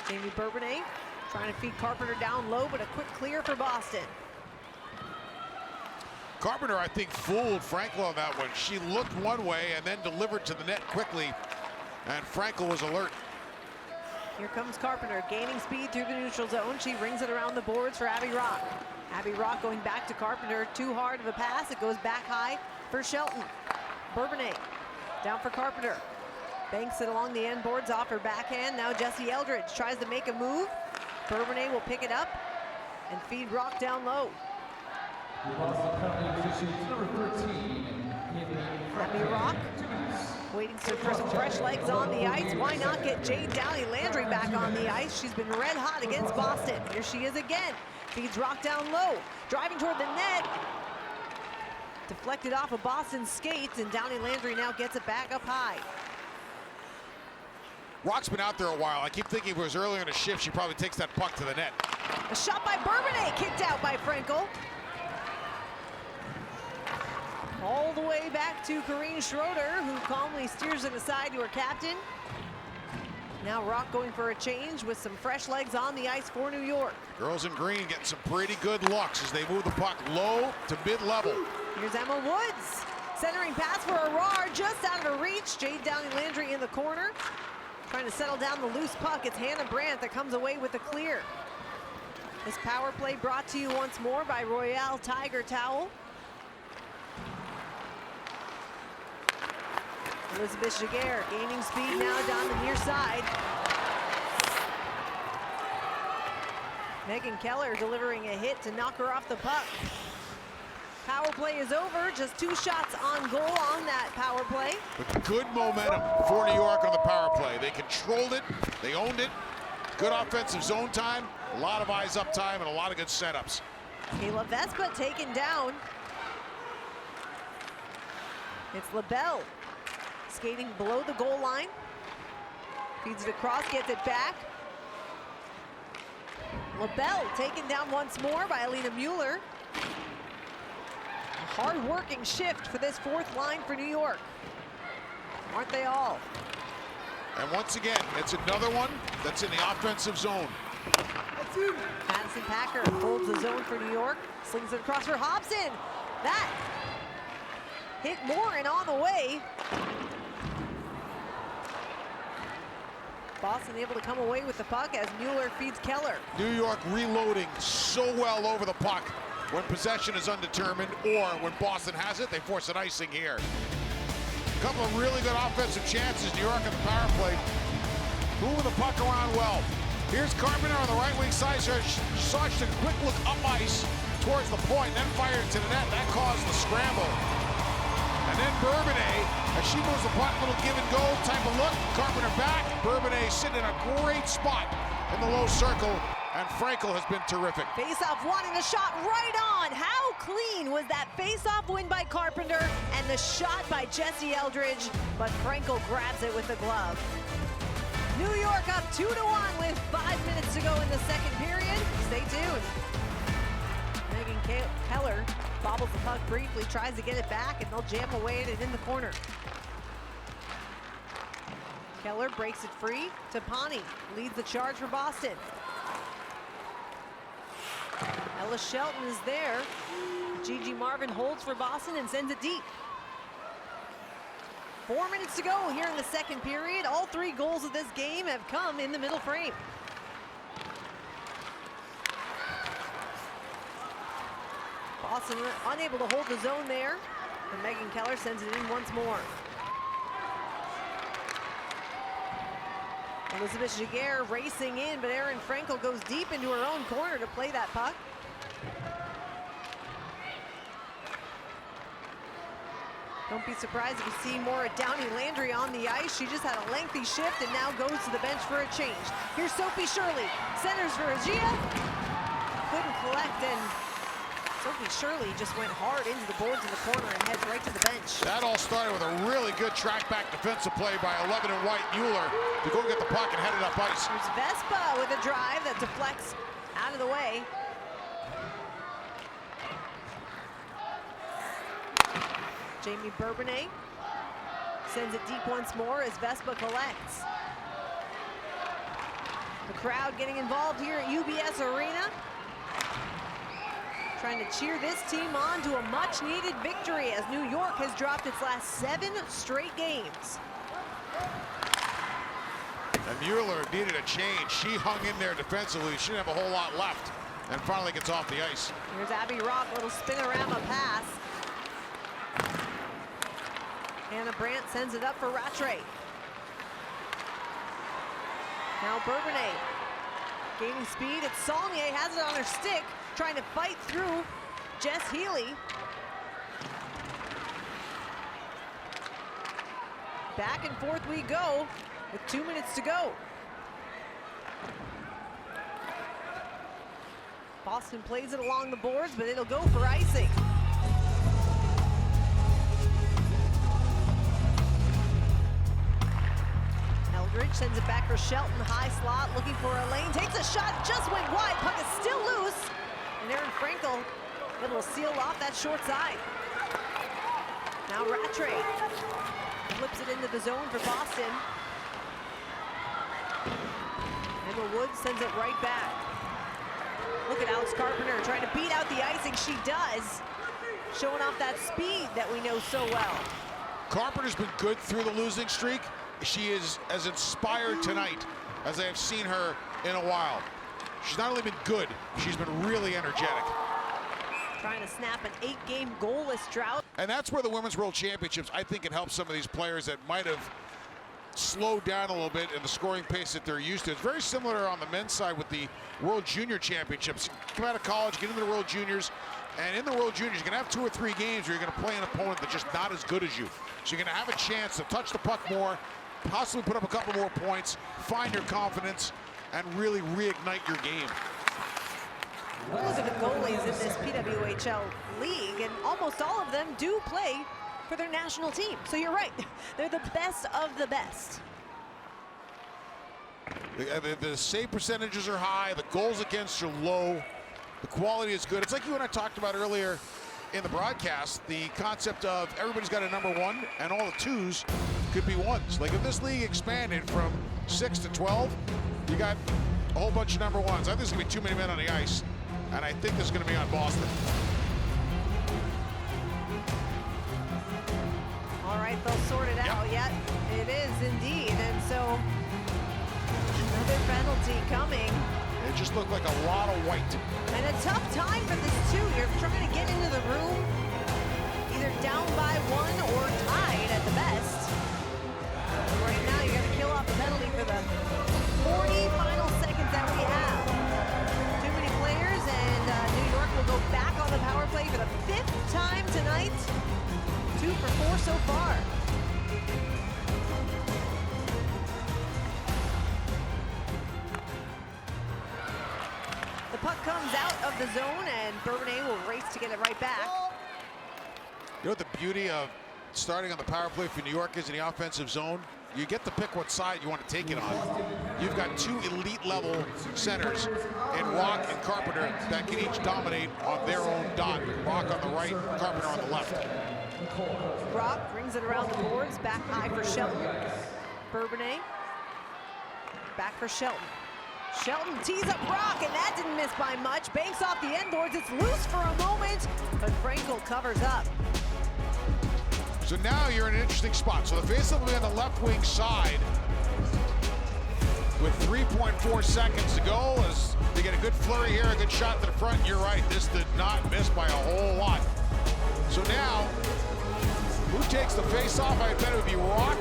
Speaker 1: Jamie Bourbonnais trying to feed Carpenter down low, but a quick clear for Boston.
Speaker 2: Carpenter, I think, fooled Frankel on that one. She looked one way and then delivered to the net quickly, and Frankel was alert.
Speaker 1: Here comes Carpenter, gaining speed through the neutral zone. She rings it around the boards for Abby Rock. Abby Rock going back to Carpenter. Too hard of a pass. It goes back high for Shelton. Bourbonnais down for Carpenter. Banks it along the end boards off her backhand. Now Jesse Eldridge tries to make a move. Bourbonnais will pick it up and feed Rock down low. Abby Rock waiting for some fresh legs on the ice. Why not get Jade Downey Landry back on the ice? She's been red hot against Boston. Here she is again. Feeds Rock down low. Driving toward the net. Deflected off of Boston's skates, and Downey Landry now gets it back up high.
Speaker 2: Rock's been out there a while. I keep thinking if it was earlier in the shift, she probably takes that puck to the net.
Speaker 1: A shot by Bourbonnais, kicked out by Frankel. All the way back to Corrine Schroeder, who calmly steers it aside to her captain. Now Rock going for a change with some fresh legs on the ice for New York.
Speaker 2: Girls in green getting some pretty good looks as they move the puck low to mid-level.
Speaker 1: Here's Emma Woods. Centering pass for Arar, just out of her reach. Jade Downey Landry in the corner. Trying to settle down the loose puck. It's Hannah Brandt that comes away with the clear. This power play brought to you once more by Royale Tiger Towel. Elizabeth Jaguar gaining speed now down the near side. Megan Keller delivering a hit to knock her off the puck. Power play is over, just 2 shots on goal on that power play.
Speaker 2: But good momentum for New York on the power play. They controlled it, they owned it. Good offensive zone time, a lot of eyes up time, and a lot of good setups.
Speaker 1: Kayla Vespa taken down. It's LaBelle skating below the goal line. Feeds it across, gets it back. LaBelle taken down once more by Alina Mueller. A hard-working shift for this 4th line for New York. Aren't they all?
Speaker 2: And once again, it's another one that's in the offensive zone.
Speaker 1: Madison Packer holds the zone for New York. Slings it across for Hobson. That hit Morin on the way. Boston able to come away with the puck as Mueller feeds Keller.
Speaker 2: New York reloading so well over the puck when possession is undetermined, or when Boston has it, they force an icing here. A couple of really good offensive chances, New York on the power play. Moving the puck around well. Here's Carpenter on the right wing side. Sarge took a quick look up ice towards the point, then fired to the net. That caused the scramble. And then Bourbonnais, as she moves the puck, little give and go type of look. Carpenter back. Bourbonnais sitting in a great spot in the low circle, and Frankel has been terrific.
Speaker 1: Face-off wanting a shot right on. How clean was that face-off win by Carpenter and the shot by Jesse Eldridge, but Frankel grabs it with the glove. New York up 2-1 with 5 minutes to go in the second period. Stay tuned. Megan Keller bobbles the puck briefly, tries to get it back, and they'll jam away at it in the corner. Keller breaks it free to Pani, leads the charge for Boston. Ella Shelton is there. Gigi Marvin holds for Boston and sends it deep. 4 minutes to go here in the second period. All 3 goals of this game have come in the middle frame. Boston unable to hold the zone there, and Megan Keller sends it in once more. Elizabeth Jaguar racing in, but Erin Frankel goes deep into her own corner to play that puck. Don't be surprised if you see more of Downey Landry on the ice. She just had a lengthy shift and now goes to the bench for a change. Here's Sophie Shirley, centers for Agia. Couldn't collect, and Sophie Shirley just went hard into the boards in the corner and heads right to the bench.
Speaker 2: That all started with a really good track back defensive play by 11 and white Mueller to go get the puck and head it up ice.
Speaker 1: Here's Vespa with a drive that deflects out of the way. Jamie Bourbonnais sends it deep once more as Vespa collects. The crowd getting involved here at UBS Arena, trying to cheer this team on to a much-needed victory as New York has dropped its last 7 straight games.
Speaker 2: And Mueller needed a change. She hung in there defensively. She didn't have a whole lot left and finally gets off the ice.
Speaker 1: Here's Abby Rock, little spinorama pass. Hannah Brandt sends it up for Rattray. Now Bourbonnais gaining speed. It's Saulnier, has it on her stick, trying to fight through Jess Healy. Back and forth we go with 2 minutes to go. Boston plays it along the boards, but it'll go for icing. Eldridge sends it back for Shelton, high slot, looking for a lane, takes a shot, just went wide, puck is still loose, and Erin Frankel able to seal off that short side. Now Rattray flips it into the zone for Boston. Emma Woods sends it right back. Look at Alex Carpenter trying to beat out the icing. She does, showing off that speed that we know so well.
Speaker 2: Carpenter's been good through the losing streak. She is as inspired tonight as I have seen her in a while. She's not only been good, she's been really energetic.
Speaker 1: Trying to snap an 8-game goalless drought.
Speaker 2: And that's where the Women's World Championships, I think, can help some of these players that might have slowed down a little bit in the scoring pace that they're used to. It's very similar on the men's side with the World Junior Championships. Come out of college, get into the World Juniors, and in the World Juniors, you're gonna have 2 or 3 games where you're gonna play an opponent that's just not as good as you. So you're gonna have a chance to touch the puck more, possibly put up a couple more points, find your confidence, and really reignite your game.
Speaker 1: Look at the goalies in this PWHL league, and almost all of them do play for their national team. So you're right, they're the best of the best.
Speaker 2: The save percentages are high, the goals against are low, the quality is good. It's like you and I talked about earlier in the broadcast, the concept of everybody's got a number 1 and all the 2s could be 1s. Like if this league expanded from 6 to 12, you got a whole bunch of number 1s. I think there's gonna be too many men on the ice, and I think this is gonna be on Boston.
Speaker 1: All right, they'll sort it out. Yet it is indeed, and so another penalty coming.
Speaker 2: It just looked like a lot of white.
Speaker 1: And a tough time for this too. You're trying to get into the room, either down by 1 or tied at the best. And right now, you got to kill off the penalty for the 40 final seconds that we have. Too many players, and New York will go back on the power play for the 5th time tonight. 2 for 4 so far. The puck comes out of the zone, and Bourbonnais will race to get it right back.
Speaker 2: You know what the beauty of starting on the power play for New York is in the offensive zone? You get to pick what side you want to take it on. You've got 2 elite level centers in Rock and Carpenter that can each dominate on their own dot. Rock on the right, Carpenter on the left.
Speaker 1: Rock brings it around the boards, back high for Shelton. Bourbonnais, back for Shelton. Shelton tees up Rock, and that didn't miss by much. Banks off the end boards, it's loose for a moment, but Frankel covers up.
Speaker 2: So now you're in an interesting spot. So the faceoff will be on the left wing side with 3.4 seconds to go as they get a good flurry here, a good shot to the front. You're right, this did not miss by a whole lot. So now, who takes the faceoff? I bet it would be Rock,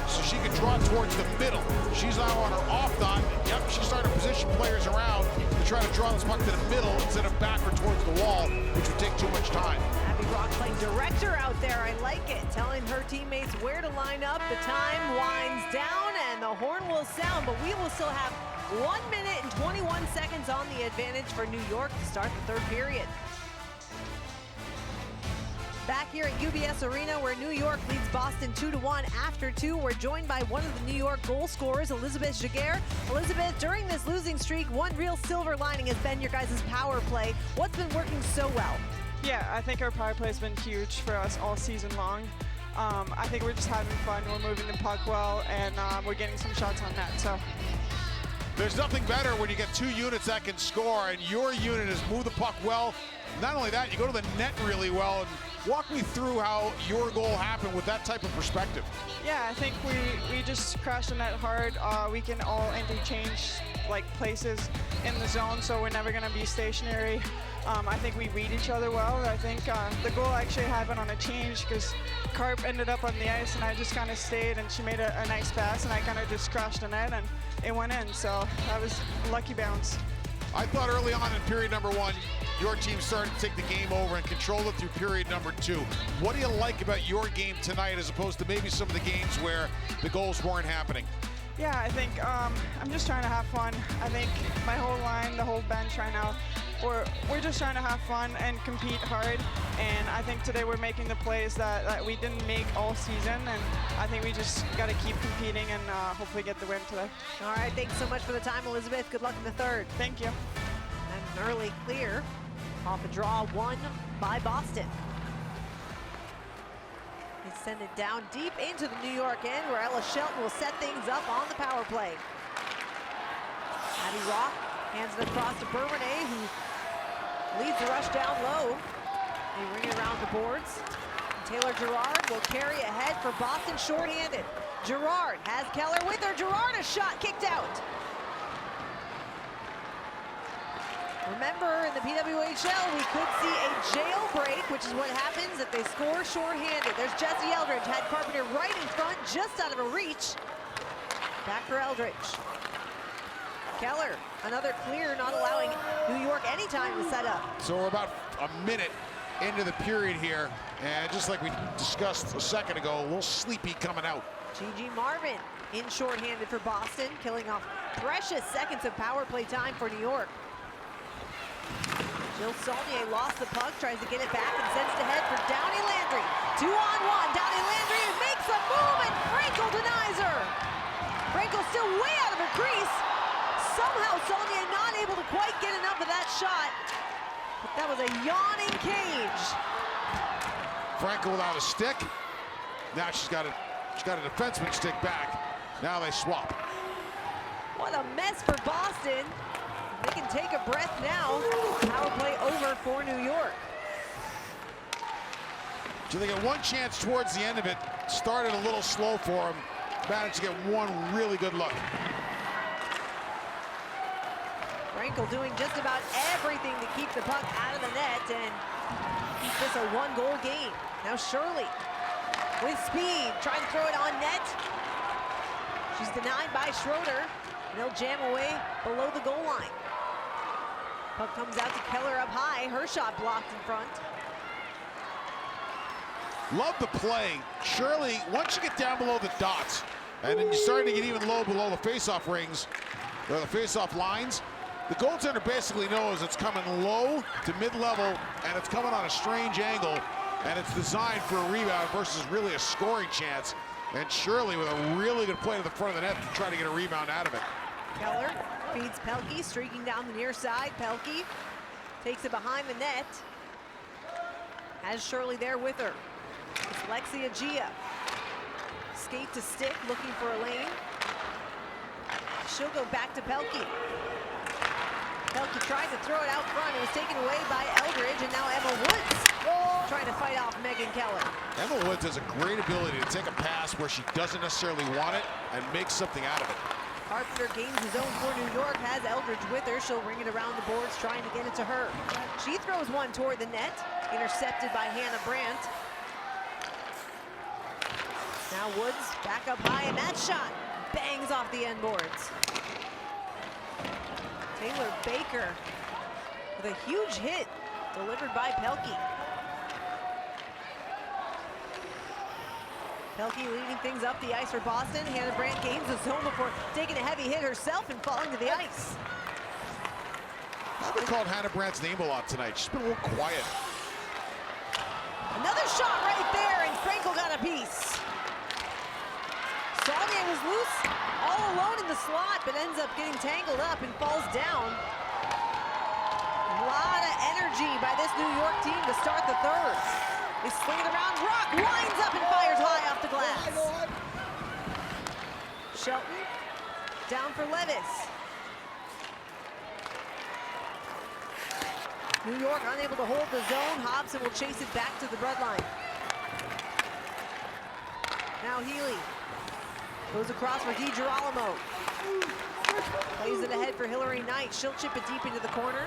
Speaker 2: so she can draw towards the middle. She's now on her off dot. Yep, she's starting to position players around to try to draw this puck to the middle instead of backward towards the wall, which would take too much time.
Speaker 1: Abby Rock playing director out there, I like it. Telling her teammates where to line up. The time winds down and the horn will sound, but we will still have 1 minute and 21 seconds on the advantage for New York to start the 3rd period. Back here at UBS Arena, where New York leads Boston 2-1 after 2. We're joined by one of the New York goal scorers, Elizabeth Giguère. Elizabeth, during this losing streak, one real silver lining has been your guys' power play. What's been working so well?
Speaker 5: Yeah, I think our power play has been huge for us all season long. I think we're just having fun. We're moving the puck well, and we're getting some shots on net. So
Speaker 2: there's nothing better when you get two units that can score, and your unit has moved the puck well. Not only that, you go to the net really well. And walk me through how your goal happened with that type of perspective.
Speaker 5: Yeah, I think we just crashed the net hard. We can all interchange like places in the zone, so we're never going to be stationary. I think we read each other well. I think the goal actually happened on a change because Carp ended up on the ice and I just kind of stayed, and she made a nice pass and I kind of just crashed the net and it went in. So that was a lucky bounce.
Speaker 2: I thought early on in period number 1, your team started to take the game over and control it through period number 2. What do you like about your game tonight as opposed to maybe some of the games where the goals weren't happening?
Speaker 5: Yeah, I think I'm just trying to have fun. I think my whole line, the whole bench right now, we're just trying to have fun and compete hard. And I think today we're making the plays that we didn't make all season. And I think we just got to keep competing and hopefully get the win today.
Speaker 1: All right, thanks so much for the time, Elizabeth. Good luck in the third.
Speaker 5: Thank you.
Speaker 1: And an early clear off a draw won by Boston. They send it down deep into the New York end, where Ella Shelton will set things up on the power play. Abby Rock hands it across to Bourbonnais, who leads the rush down low. They ring it around the boards. And Taylor Gerard will carry ahead for Boston shorthanded. Gerard has Keller with her. Gerard, a shot kicked out. Remember, in the PWHL, we could see a jailbreak, which is what happens if they score shorthanded. There's Jesse Eldridge, had Carpenter right in front, just out of a reach. Back for Eldridge. Keller, another clear, not allowing New York any time to set up.
Speaker 2: So we're about a minute into the period here, and just like we discussed a second ago, a little sleepy coming out.
Speaker 1: Gigi Marvin in shorthanded for Boston, killing off precious seconds of power play time for New York. Jill Saulnier lost the puck, tries to get it back and sends it ahead for Downey Landry. 2-on-1, Downey Landry makes a move and Frankel denies her. Frankel still way out of her crease. Somehow Saulnier not able to quite get enough of that shot. But that was a yawning cage.
Speaker 2: Frankel without a stick. Now she's got a defenseman stick back. Now they swap.
Speaker 1: What a mess for Boston. They can take a breath now. Power play over for New York.
Speaker 2: So they get one chance towards the end of it. Started a little slow for them. Managed to get one really good look.
Speaker 1: Frankel doing just about everything to keep the puck out of the net and keep this a one-goal game. Now Shirley with speed, trying to throw it on net. She's denied by Schroeder, and they'll jam away below the goal line. Puck comes out to Keller up high. Her shot blocked in front.
Speaker 2: Love the play. Shirley, once you get down below the dots, and then you're starting to get even low below the face-off rings, or the face-off lines, the goaltender basically knows it's coming low to mid-level, and it's coming on a strange angle, and it's designed for a rebound versus really a scoring chance. And Shirley with a really good play to the front of the net to try to get a rebound out of it.
Speaker 1: Keller feeds Pelkey, streaking down the near side. Pelkey takes it behind the net. Has Shirley there with her. It's Lexia Gia. Skate to stick, looking for a lane. She'll go back to Pelkey. Pelkey tried to throw it out front. It was taken away by Eldridge, and now Emma Woods trying to fight off Megan Keller.
Speaker 2: Emma Woods has a great ability to take a pass where she doesn't necessarily want it and make something out of it.
Speaker 1: Carpenter gains his own for New York, has Eldridge with her. She'll ring it around the boards, trying to get it to her. She throws one toward the net, intercepted by Hannah Brandt. Now Woods back up high, and that shot bangs off the end boards. Taylor Baker with a huge hit delivered by Pelkey. Pelkey leading things up the ice for Boston. Hannah Brandt gains the zone before taking a heavy hit herself and falling to the ice.
Speaker 2: I've been called Hannah Brandt's name a lot tonight. She's been a little quiet.
Speaker 1: Another shot right there, and Frankel got a piece. Saulnier was loose all alone in the slot, but ends up getting tangled up and falls down. A lot of energy by this New York team to start the third. They sling it around. Rock winds up and fires high off the glass. Shelton down for Levis. New York unable to hold the zone. Hobson will chase it back to the red line. Now Healy goes across for DiGirolamo. Plays it ahead for Hillary Knight. She'll chip it deep into the corner.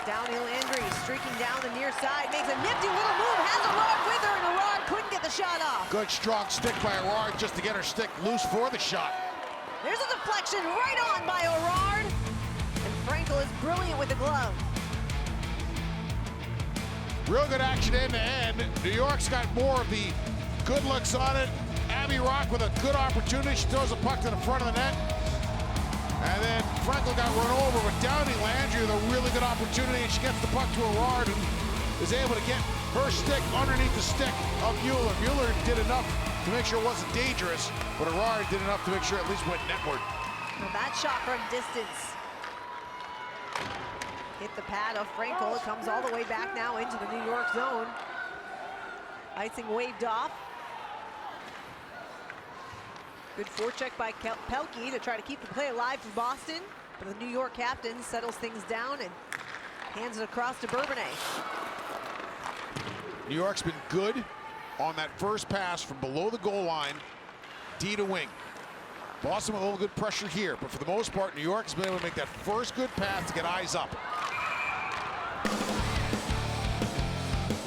Speaker 1: Downhill Andrews streaking down the near side, makes a nifty little move, has Arard with her, and Arard couldn't get the shot off.
Speaker 2: Good strong stick by Arard just to get her stick loose for the shot.
Speaker 1: There's a deflection right on by Arard, and Frankel is brilliant with the glove.
Speaker 2: Real good action end to end. New York's got more of the good looks on it. Abby Rock with a good opportunity. She throws a puck to the front of the net. And then Frankel got run over, but Downey Landry with a really good opportunity, and she gets the puck to Arard and is able to get her stick underneath the stick of Mueller. Mueller did enough to make sure it wasn't dangerous, but Arard did enough to make sure it at least went netward.
Speaker 1: Well, that shot from distance hit the pad of Frankel. It comes all the way back now into the New York zone. Icing waved off. Good forecheck by Pelkey to try to keep the play alive for Boston. But the New York captain settles things down and hands it across to Bourbonnais.
Speaker 2: New York's been good on that first pass from below the goal line, D to wing. Boston with a little good pressure here, but for the most part, New York has been able to make that first good pass to get eyes up.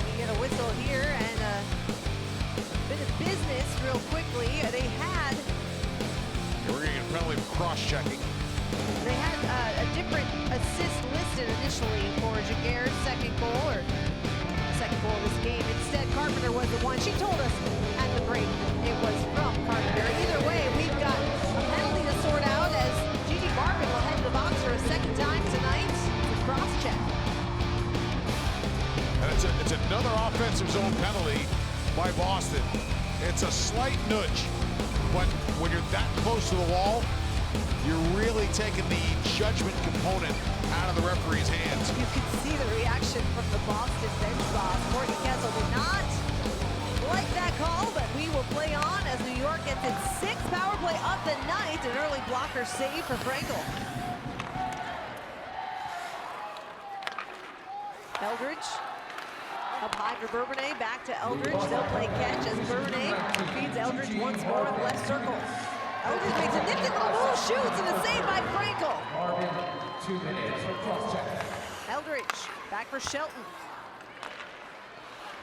Speaker 1: We get a whistle here and a bit of business real quickly. They had
Speaker 2: We're going to get a penalty for cross-checking.
Speaker 1: They had a different assist listed initially for Jaguar's second goal of this game. Instead, Carpenter was the one. She told us at the break it was from Carpenter. Either way, we've got a penalty to sort out as Gigi Barkin will head to the box for a second time tonight. The cross-check.
Speaker 2: And it's another offensive zone penalty by Boston. It's a slight nudge, but when you're that close to the wall, you're really taking the judgment component out of the referee's hands.
Speaker 1: You can see the reaction from the Boston bench boss. Courtney Kessel did not like that call, but we will play on as New York gets its sixth power play of the night. An early blocker save for Frankel. Eldridge up high for Bourbonnais, back to Eldridge. They'll play catch as Bourbonnais feeds Eldridge once more in the left circle. Eldridge makes a nifty little move, shoots, and a save by Frankel.
Speaker 6: 2 minutes for cross-check.
Speaker 1: Eldridge back for Shelton.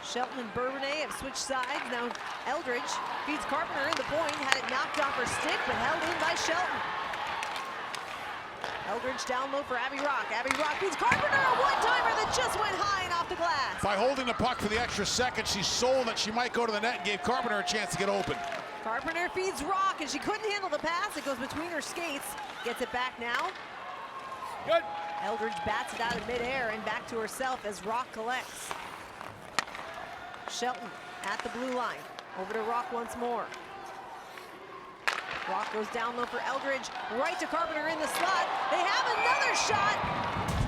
Speaker 1: Shelton and Bourbonnais have switched sides. Now Eldridge feeds Carpenter in the point, had it knocked off her stick, but held in by Shelton. Eldridge down low for Abby Rock. Abby Rock feeds Carpenter, a one-timer that just went high and off the glass.
Speaker 2: By holding the puck for the extra second, she sold that she might go to the net and gave Carpenter a chance to get open.
Speaker 1: Carpenter feeds Rock, and she couldn't handle the pass. It goes between her skates. Gets it back now.
Speaker 2: Good.
Speaker 1: Eldridge bats it out of midair and back to herself as Rock collects. Shelton at the blue line. Over to Rock once more. Rock goes down low for Eldridge. Right to Carpenter in the slot. They have another shot.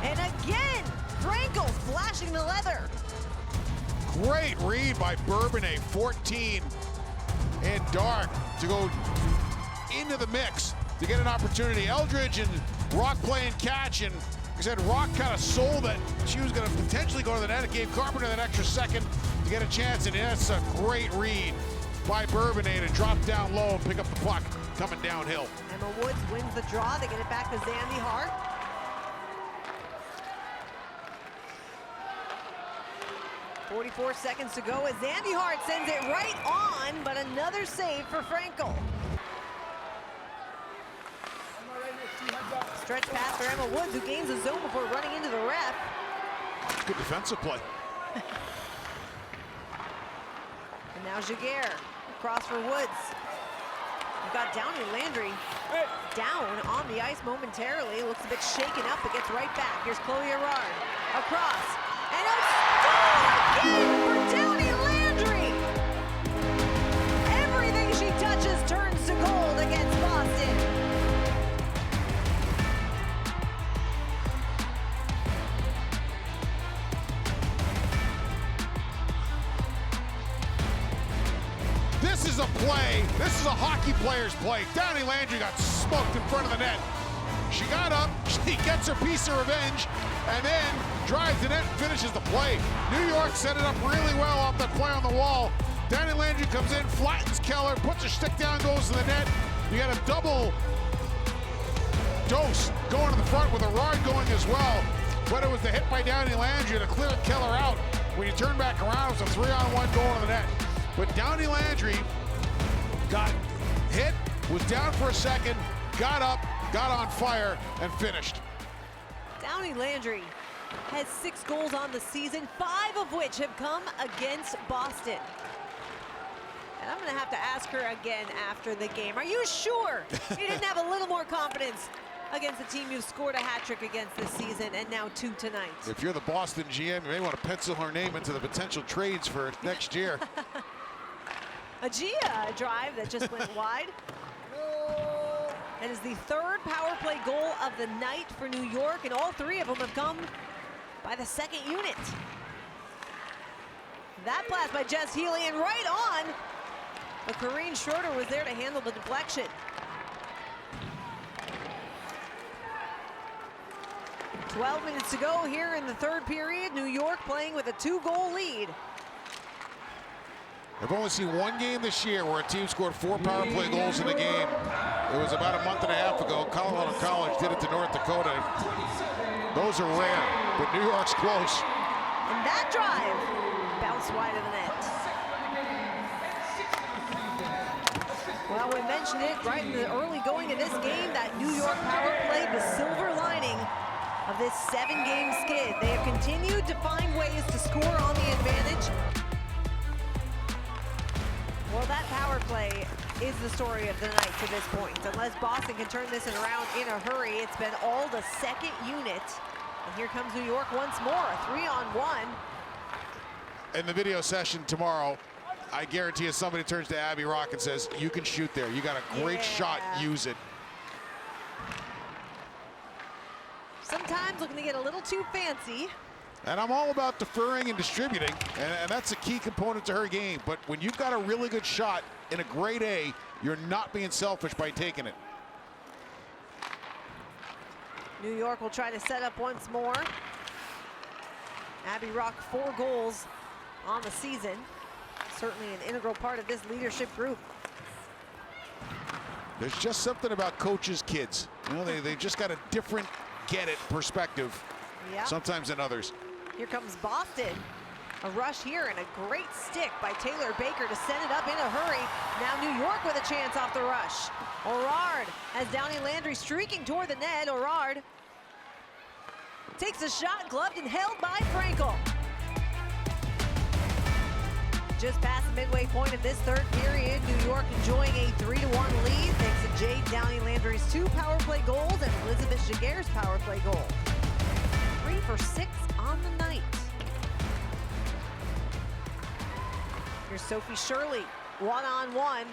Speaker 1: And again, Frankel flashing the leather.
Speaker 2: Great read by Bourbonnais, 14 in dark to go into the mix to get an opportunity. Eldridge and Rock playing catch, and like I said, Rock kind of sold that she was going to potentially go to the net. It gave Carpenter that extra second to get a chance, and that's a great read by Bourbonnais to drop down low and pick up the puck coming downhill.
Speaker 1: Emma Woods wins the draw. They get it back to Zandy Hart. .44 seconds to go as Zandy Hart sends it right on, but another save for Frankel. Stretch pass for Emma Woods, who gains the zone before running into the ref.
Speaker 2: Good defensive play.
Speaker 1: And now Jaguar across for Woods. got Downey Landry down on the ice momentarily. Looks a bit shaken up, but gets right back. Here's Chloe Erard across. And a goal again for Downey Landry! Everything she touches turns to gold against Boston.
Speaker 2: This is a play. This is a hockey player's play. Downey Landry got smoked in front of the net. She got up, she gets her piece of revenge, and then drives the net and finishes the play. New York set it up really well off that play on the wall. Downey Landry comes in, flattens Keller, puts her stick down, goes to the net. You got a double dose going to the front with Erard going as well. But it was the hit by Downey Landry to clear Keller out. When you turn back around, it was a 3-on-1 goal to the net. But Downey Landry got hit, was down for a second, got up, got on fire, and finished.
Speaker 1: Downey Landry has 6 goals on the season, 5 of which have come against Boston. And I'm going to have to ask her again after the game. Are you sure you didn't have a little more confidence against the team you've scored a hat trick against this season, and now 2 tonight?
Speaker 2: If you're the Boston GM, you may want to pencil her name into the potential trades for next year.
Speaker 1: A drive that just went wide. That is the 3rd power play goal of the night for New York, and all 3 of them have come by the 2nd unit. That pass by Jess Healy, and right on. But Corrine Schroeder was there to handle the deflection. "12 minutes to go here in the 3rd period. New York playing with a 2-goal lead.
Speaker 2: I've only seen one game this year where a team scored 4 power play goals in a game. It was about a month and a half ago. Colorado College did it to North Dakota. Those are rare, but New York's close.
Speaker 1: And that drive bounced wide of the net. Well, we mentioned it right in the early going of this game, that New York power play, the silver lining of this 7-game skid. They have continued to find ways to score on the advantage. Well, that power play is the story of the night to this point. Unless Boston can turn this around in a hurry, it's been all the 2nd unit. And here comes New York once more, a 3-on-1.
Speaker 2: In the video session tomorrow, I guarantee you somebody turns to Abby Rock and says, you can shoot there. You got a great shot, use it.
Speaker 1: Sometimes looking to get a little too fancy.
Speaker 2: And I'm all about deferring and distributing, and that's a key component to her game. But when you've got a really good shot in a grade A, you're not being selfish by taking it.
Speaker 1: New York will try to set up once more. Abby Rock, 4 goals on the season. Certainly an integral part of this leadership group.
Speaker 2: There's just something about coaches' kids. You know, they just got a different get-it perspective, sometimes than others.
Speaker 1: Here comes Boston. A rush here and a great stick by Taylor Baker to set it up in a hurry. Now New York with a chance off the rush. Erard has Downey Landry streaking toward the net. Erard takes a shot, gloved and held by Frankel. Just past the midway point of this 3rd period, New York enjoying a 3-1 lead thanks to Jade Downey Landry's 2 power play goals and Elizabeth Jaguar's power play goal. 3 for 6 on the night. Here's Sophie Shirley, 1-on-1.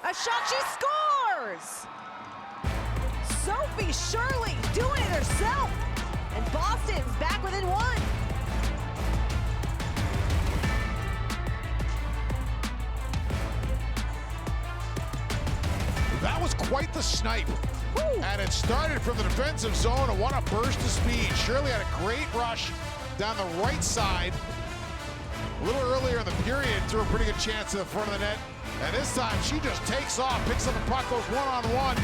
Speaker 1: A shot, she scores! Sophie Shirley doing it herself. And Boston's back within 1.
Speaker 2: That was quite the snipe. Woo. And it started from the defensive zone, and what a burst of speed. Shirley had a great rush down the right side. A little earlier in the period, threw a pretty good chance to the front of the net. And this time, she just takes off, picks up the puck, goes 1-on-1.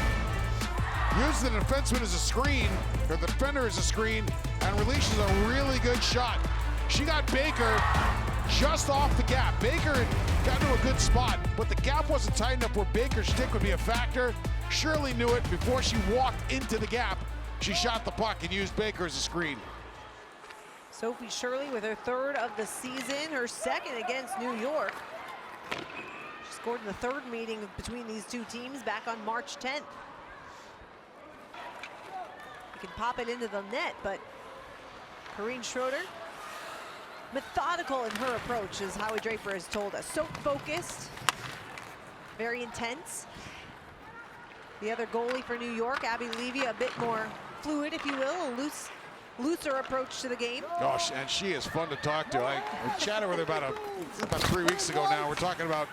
Speaker 2: Uses the defenseman as a screen, or the defender as a screen, and releases a really good shot. She got Baker just off the gap. Baker got to a good spot, but the gap wasn't tight enough where Baker's stick would be a factor. Shirley knew it before she walked into the gap. She shot the puck and used Baker as a screen.
Speaker 1: Sophie Shirley with her 3rd of the season, her 2nd against New York. She scored in the third meeting between these two teams back on March 10th. You can pop it into the net, but Corrine Schroeder, methodical in her approach, as Howie Draper has told us. So focused, very intense. The other goalie for New York, Abby Levy, a bit more fluid, if you will, a looser approach to the game.
Speaker 2: Gosh, and she is fun to talk to. I chatted with her about 3 weeks ago now. We're talking about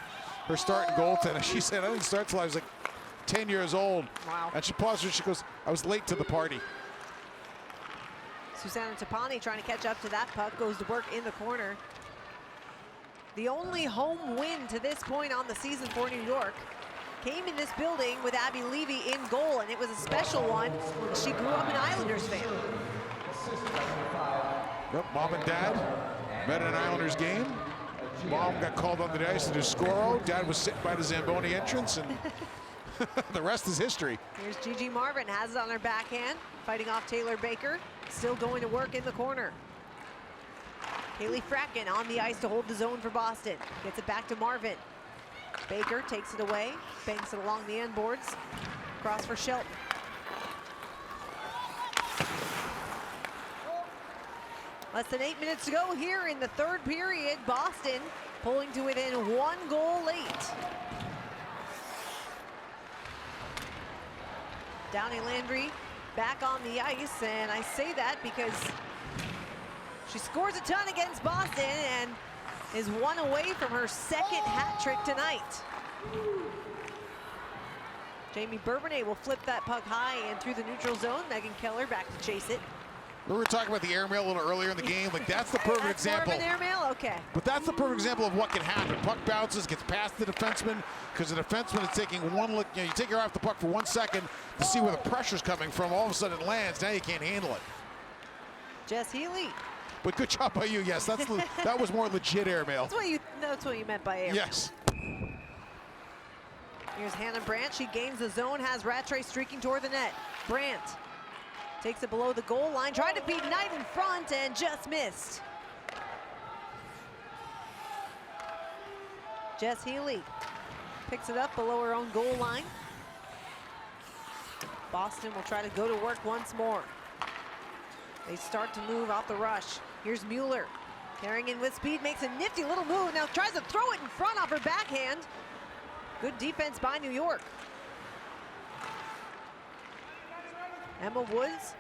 Speaker 2: her starting goaltender. She said, I didn't start till I was like 10 years old.
Speaker 1: Wow.
Speaker 2: And she paused and she goes, I was late to the party.
Speaker 1: Susanna Tapani trying to catch up to that puck, goes to work in the corner. The only home win to this point on the season for New York came in this building with Abby Levy in goal, and it was a special one. She grew up an Islanders fan.
Speaker 2: Yep, mom and dad met at an Islanders game. Mom got called on the ice to do Scoro. Dad was sitting by the Zamboni entrance, and the rest is history.
Speaker 1: Here's Gigi Marvin, has it on her backhand, fighting off Taylor Baker, still going to work in the corner. Kaylee Fracken on the ice to hold the zone for Boston. Gets it back to Marvin. Baker takes it away, banks it along the end boards. Cross for Shelton. Less than 8 minutes to go here in the third period. Boston pulling to within 1 goal late. Downey Landry back on the ice, and I say that because she scores a ton against Boston and is 1 away from her second hat trick tonight. Jamie Bourbonnais will flip that puck high and through the neutral zone. Megan Keller back to chase it.
Speaker 2: We were talking about the airmail a little earlier in the game. Like, that's the perfect example.
Speaker 1: More of an airmail? Okay.
Speaker 2: But that's the perfect example of what can happen. Puck bounces, gets past the defenseman, because the defenseman is taking one look. You know, you take her off the puck for 1 second to see where the pressure's coming from. All of a sudden it lands. Now you can't handle it.
Speaker 1: Jess Healy.
Speaker 2: But good job by you. Yes, that was more legit airmail.
Speaker 1: That's what you meant by airmail.
Speaker 2: Yes.
Speaker 1: Here's Hannah Brandt. She gains the zone, has Rattray streaking toward the net. Brandt takes it below the goal line, tried to beat Knight in front and just missed. Jess Healy picks it up below her own goal line. Boston will try to go to work once more. They start to move off the rush. Here's Mueller, carrying in with speed, makes a nifty little move. Now tries to throw it in front off her backhand. Good defense by New York. Emma Woods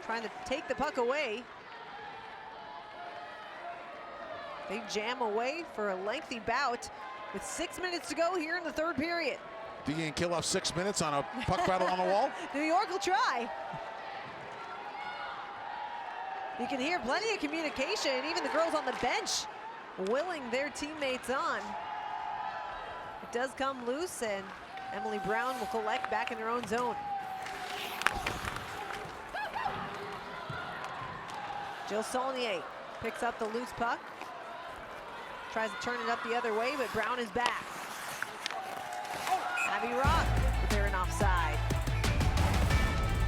Speaker 1: trying to take the puck away. They jam away for a lengthy bout with 6 minutes to go here in the third period.
Speaker 2: Do you kill off 6 minutes on a puck battle on the wall?
Speaker 1: New York will try. You can hear plenty of communication, even the girls on the bench willing their teammates on. It does come loose, and Emily Brown will collect back in her own zone. Jill Saulnier picks up the loose puck. Tries to turn it up the other way, but Brown is back. Abby Rock, but they're in offside.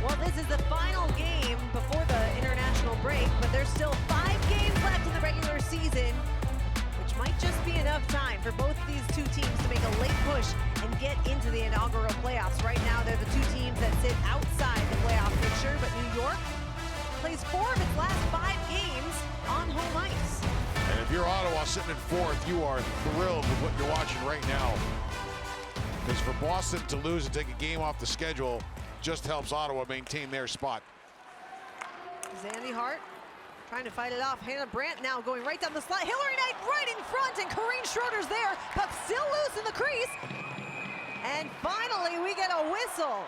Speaker 1: Well, this is the final game before the international break, but there's still 5 games left in the regular season, which might just be enough time for both of these two teams to make a late push and get into the inaugural playoffs. Right now, they're the two teams that sit outside the playoff picture, but New York plays 4 of its last 5 games on home ice.
Speaker 2: And if you're Ottawa sitting in 4th, you are thrilled with what you're watching right now. Because for Boston to lose and take a game off the schedule just helps Ottawa maintain their spot.
Speaker 1: Zandy Hart trying to fight it off. Hannah Brandt now going right down the slide. Hillary Knight right in front, and Corrine Schroeder's there. Puck still loose in the crease. And finally, we get a whistle.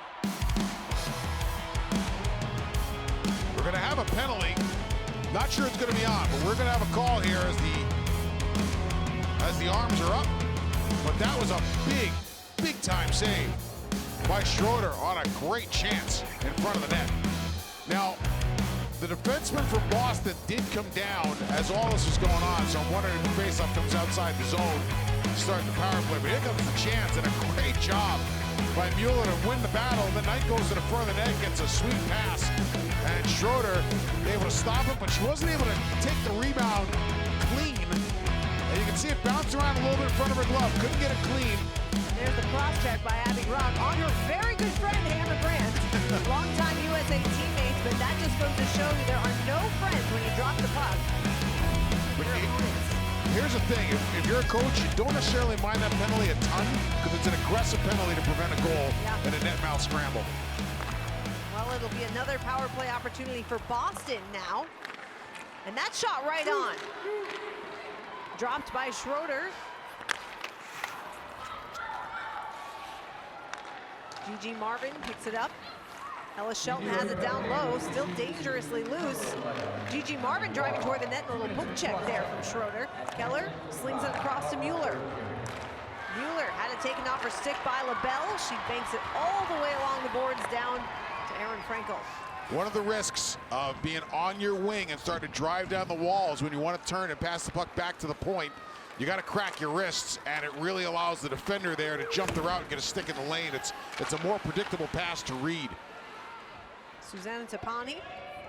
Speaker 2: We're going to have a penalty. Not sure it's going to be on, but we're going to have a call here as the arms are up. But that was a big time save by Schroeder on a great chance in front of the net. Now, the defenseman from Boston did come down as all this was going on, so I'm wondering if the faceoff comes outside the zone to start the power play. But here comes the chance, and a great job by Mueller to win the battle. The Knight goes to the front of the net, gets a sweet pass, and Schroeder able to stop it, but she wasn't able to take the rebound clean. And you can can see it bounce around a little bit in front of her glove. Couldn't get it clean.
Speaker 1: There's the cross check by Abby Rock on her very good friend, Hannah Brandt. Longtime USA teammates, but that just goes to show you there are no friends when you drop the puck.
Speaker 2: But here's the thing, if you're a coach, you don't necessarily mind that penalty a ton because it's an aggressive penalty to prevent a goal and a net mouth scramble.
Speaker 1: Well, it'll be another power play opportunity for Boston now. And that shot right on. Dropped by Schroeder. Gigi Marvin picks it up. Ella Shelton has it down low, still dangerously loose. Gigi Marvin driving toward the net, and a little poke check there from Schroeder. Keller slings it across to Mueller. Mueller had it taken off her stick by LaBelle. She banks it all the way along the boards down to Erin Frankel.
Speaker 2: One of the risks of being on your wing and starting to drive down the walls when you want to turn and pass the puck back to the point, you got to crack your wrists, and it really allows the defender there to jump the route and get a stick in the lane. It's a more predictable pass to read.
Speaker 1: Susanna Tapani,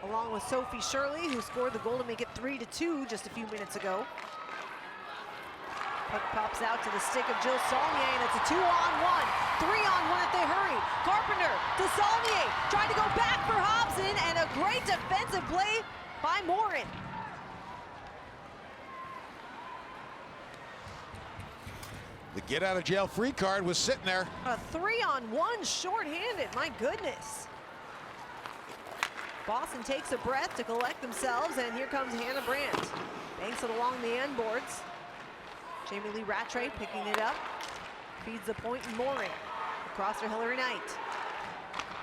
Speaker 1: along with Sophie Shirley, who scored the goal to make it 3-2 just a few minutes ago. Puck pops out to the stick of Jill Saulnier, and it's a 2-on-1. 3-on-1 if they hurry. Carpenter to Saulnier, trying to go back for Hobson, and a great defensive play by Morin.
Speaker 2: The get-out-of-jail-free card was sitting there.
Speaker 1: A 3-on-1 shorthanded, my goodness. Boston takes a breath to collect themselves, and here comes Hannah Brandt. Banks it along the end boards. Jamie Lee Rattray picking it up. Feeds the point and Morin. Across to Hillary Knight.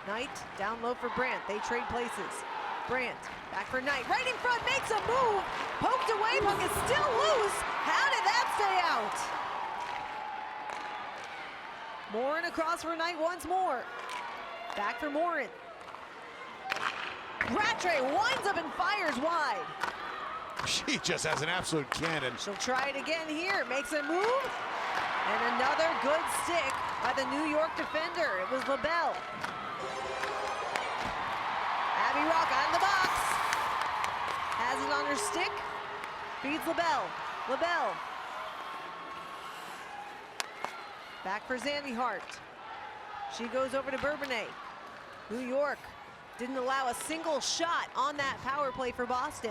Speaker 1: Knight down low for Brandt. They trade places. Brandt back for Knight. Right in front, makes a move. Poked away, puck is still loose. How did that stay out? Morin across for Knight once more. Back for Morin. Rattray winds up and fires wide.
Speaker 2: She just has an absolute cannon.
Speaker 1: She'll try it again here. Makes a move. And another good stick by the New York defender. It was LaBelle. Abby Rock out of the box. Has it on her stick. Feeds LaBelle. LaBelle. Back for Zandy Hart. She goes over to Bourbonnais. New York didn't allow a single shot on that power play for Boston.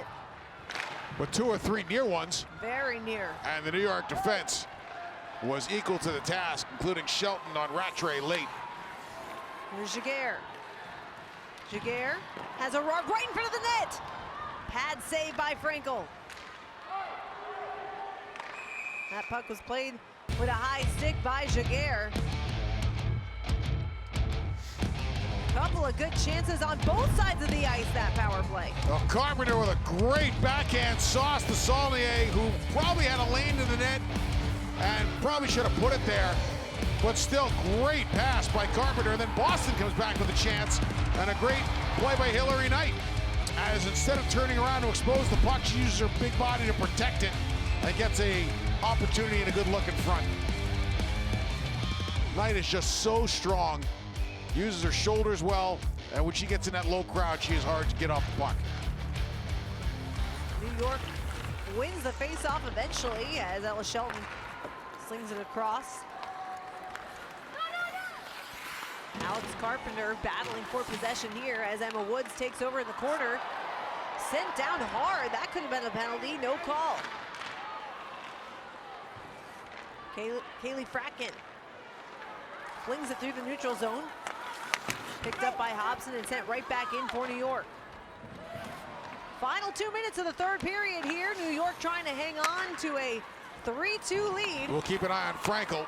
Speaker 2: But 2 or 3 near ones.
Speaker 1: Very near.
Speaker 2: And the New York defense was equal to the task, including Shelton on Rattray late.
Speaker 1: Here's Jaguar. Jaguar has a run right in front of the net. Pad save by Frankel. That puck was played with a high stick by Jaguar. Couple of good chances on both sides of the ice, that power play.
Speaker 2: Well, Carpenter with a great backhand sauce to Saulnier, who probably had a lane to the net and probably should have put it there. But still, great pass by Carpenter. And then Boston comes back with a chance, and a great play by Hillary Knight. As instead of turning around to expose the puck, she uses her big body to protect it and gets a opportunity and a good look in front. Knight is just so strong. Uses her shoulders well, and when she gets in that low crowd, she is hard to get off the puck.
Speaker 1: New York wins the face-off eventually as Ella Shelton slings it across. Alex Carpenter battling for possession here as Emma Woods takes over in the corner. Sent down hard. That could have been a penalty. No call. Kaylee Fracken flings it through the neutral zone. Picked up by Hobson and sent right back in for New York. Final 2 minutes of the third period here. New York trying to hang on to a 3-2 lead.
Speaker 2: We'll keep an eye on Frankel.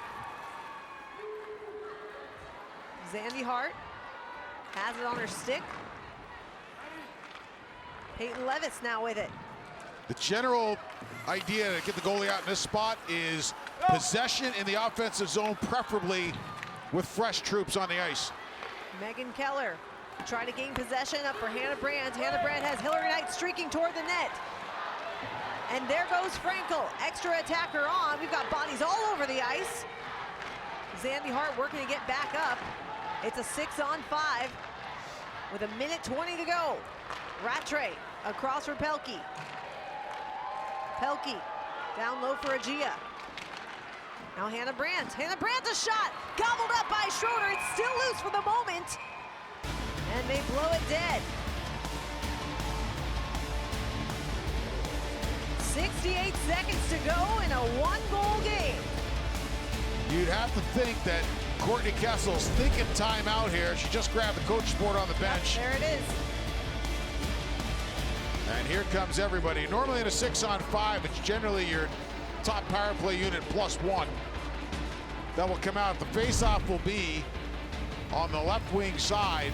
Speaker 1: Zandy Hart has it on her stick. Peyton Levis now with it.
Speaker 2: The general idea to get the goalie out in this spot is possession in the offensive zone, preferably with fresh troops on the ice.
Speaker 1: Megan Keller trying to gain possession up for Hannah Brandt. Hannah Brandt has Hillary Knight streaking toward the net. And there goes Frankel. Extra attacker on. We've got bodies all over the ice. Zandy Hart working to get back up. It's a 6-on-5 with 1:20 to go. Rattray across for Pelkey. Pelkey Down low for Agia. Now Hannah Brandt. Hannah Brandt, a shot. Gobbled up by Schroeder. It's still loose for the moment. And they blow it dead. 68 seconds to go in a one-goal game.
Speaker 2: You'd have to think that Courtney Kessel's thinking timeout here. She just grabbed the coach's board on the bench.
Speaker 1: There it is.
Speaker 2: And here comes everybody. Normally in a 6-on-5, it's generally your top power play unit +1 that will come out. The face-off will be on the left wing side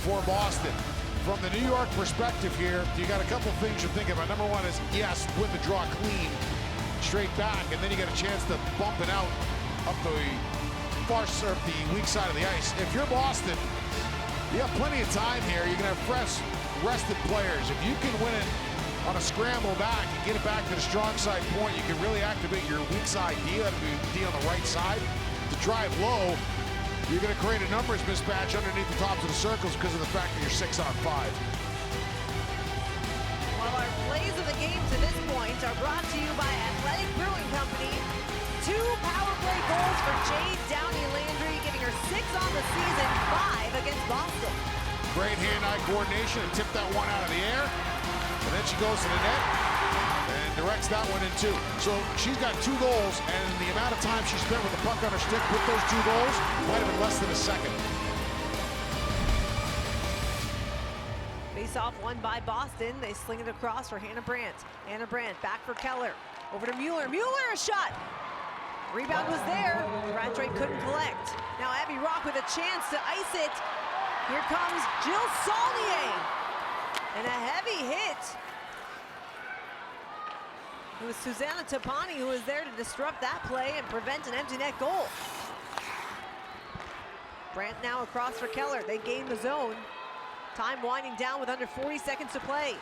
Speaker 2: for Boston. From the New York perspective here, you got a couple things you're thinking about. Number one is, yes, win the draw clean, straight back, and then you get a chance to bump it out up the far surf, the weak side of the ice. If you're Boston, you have plenty of time here. You're gonna have fresh, rested players. If you can win it on a scramble back and get it back to the strong side point, you can really activate your weak side D. That'll be D on the right side. To drive low, you're going to create a numbers mismatch underneath the tops of the circles because of the fact that you're 6-on-5.
Speaker 1: Well, our plays of the game to this point are brought to you by Athletic Brewing Company. 2 power play goals for Jade Downey Landry, giving her 6 on the season, 5 against Boston.
Speaker 2: Great hand-eye coordination and tipped that one out of the air. And then she goes to the net and directs that one in too. So she's got 2 goals, and the amount of time she spent with the puck on her stick with those 2 goals might have been less than a second.
Speaker 1: Face-off won by Boston. They sling it across for Hannah Brandt. Hannah Brandt back for Keller. Over to Mueller. Mueller, a shot. Rebound was there. Rattray couldn't collect. Now Abby Rock with a chance to ice it. Here comes Jill Saulnier. And a heavy hit. It was Susanna Tapani who was there to disrupt that play and prevent an empty net goal. Brandt now across for Keller. They gain the zone. Time winding down with under 40 seconds to play.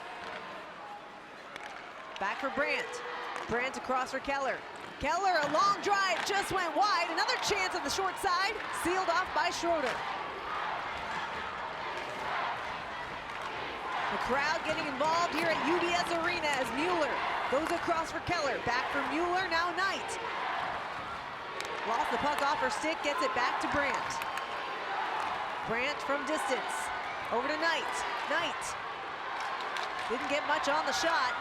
Speaker 1: Back for Brandt. Brandt across for Keller. Keller, a long drive, just went wide. Another chance on the short side, sealed off by Schroeder. The crowd getting involved here at UBS Arena as Mueller goes across for Keller. Back for Mueller, now Knight. Lost the puck off her stick, gets it back to Brandt. Brandt from distance. Over to Knight. Knight. Didn't get much on the shot.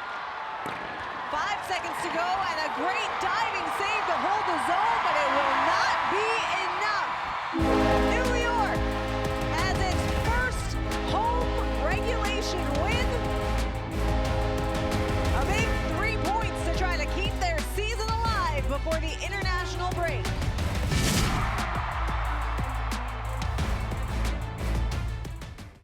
Speaker 1: 5 seconds to go, and a great diving save to hold the zone, but it will not be enough.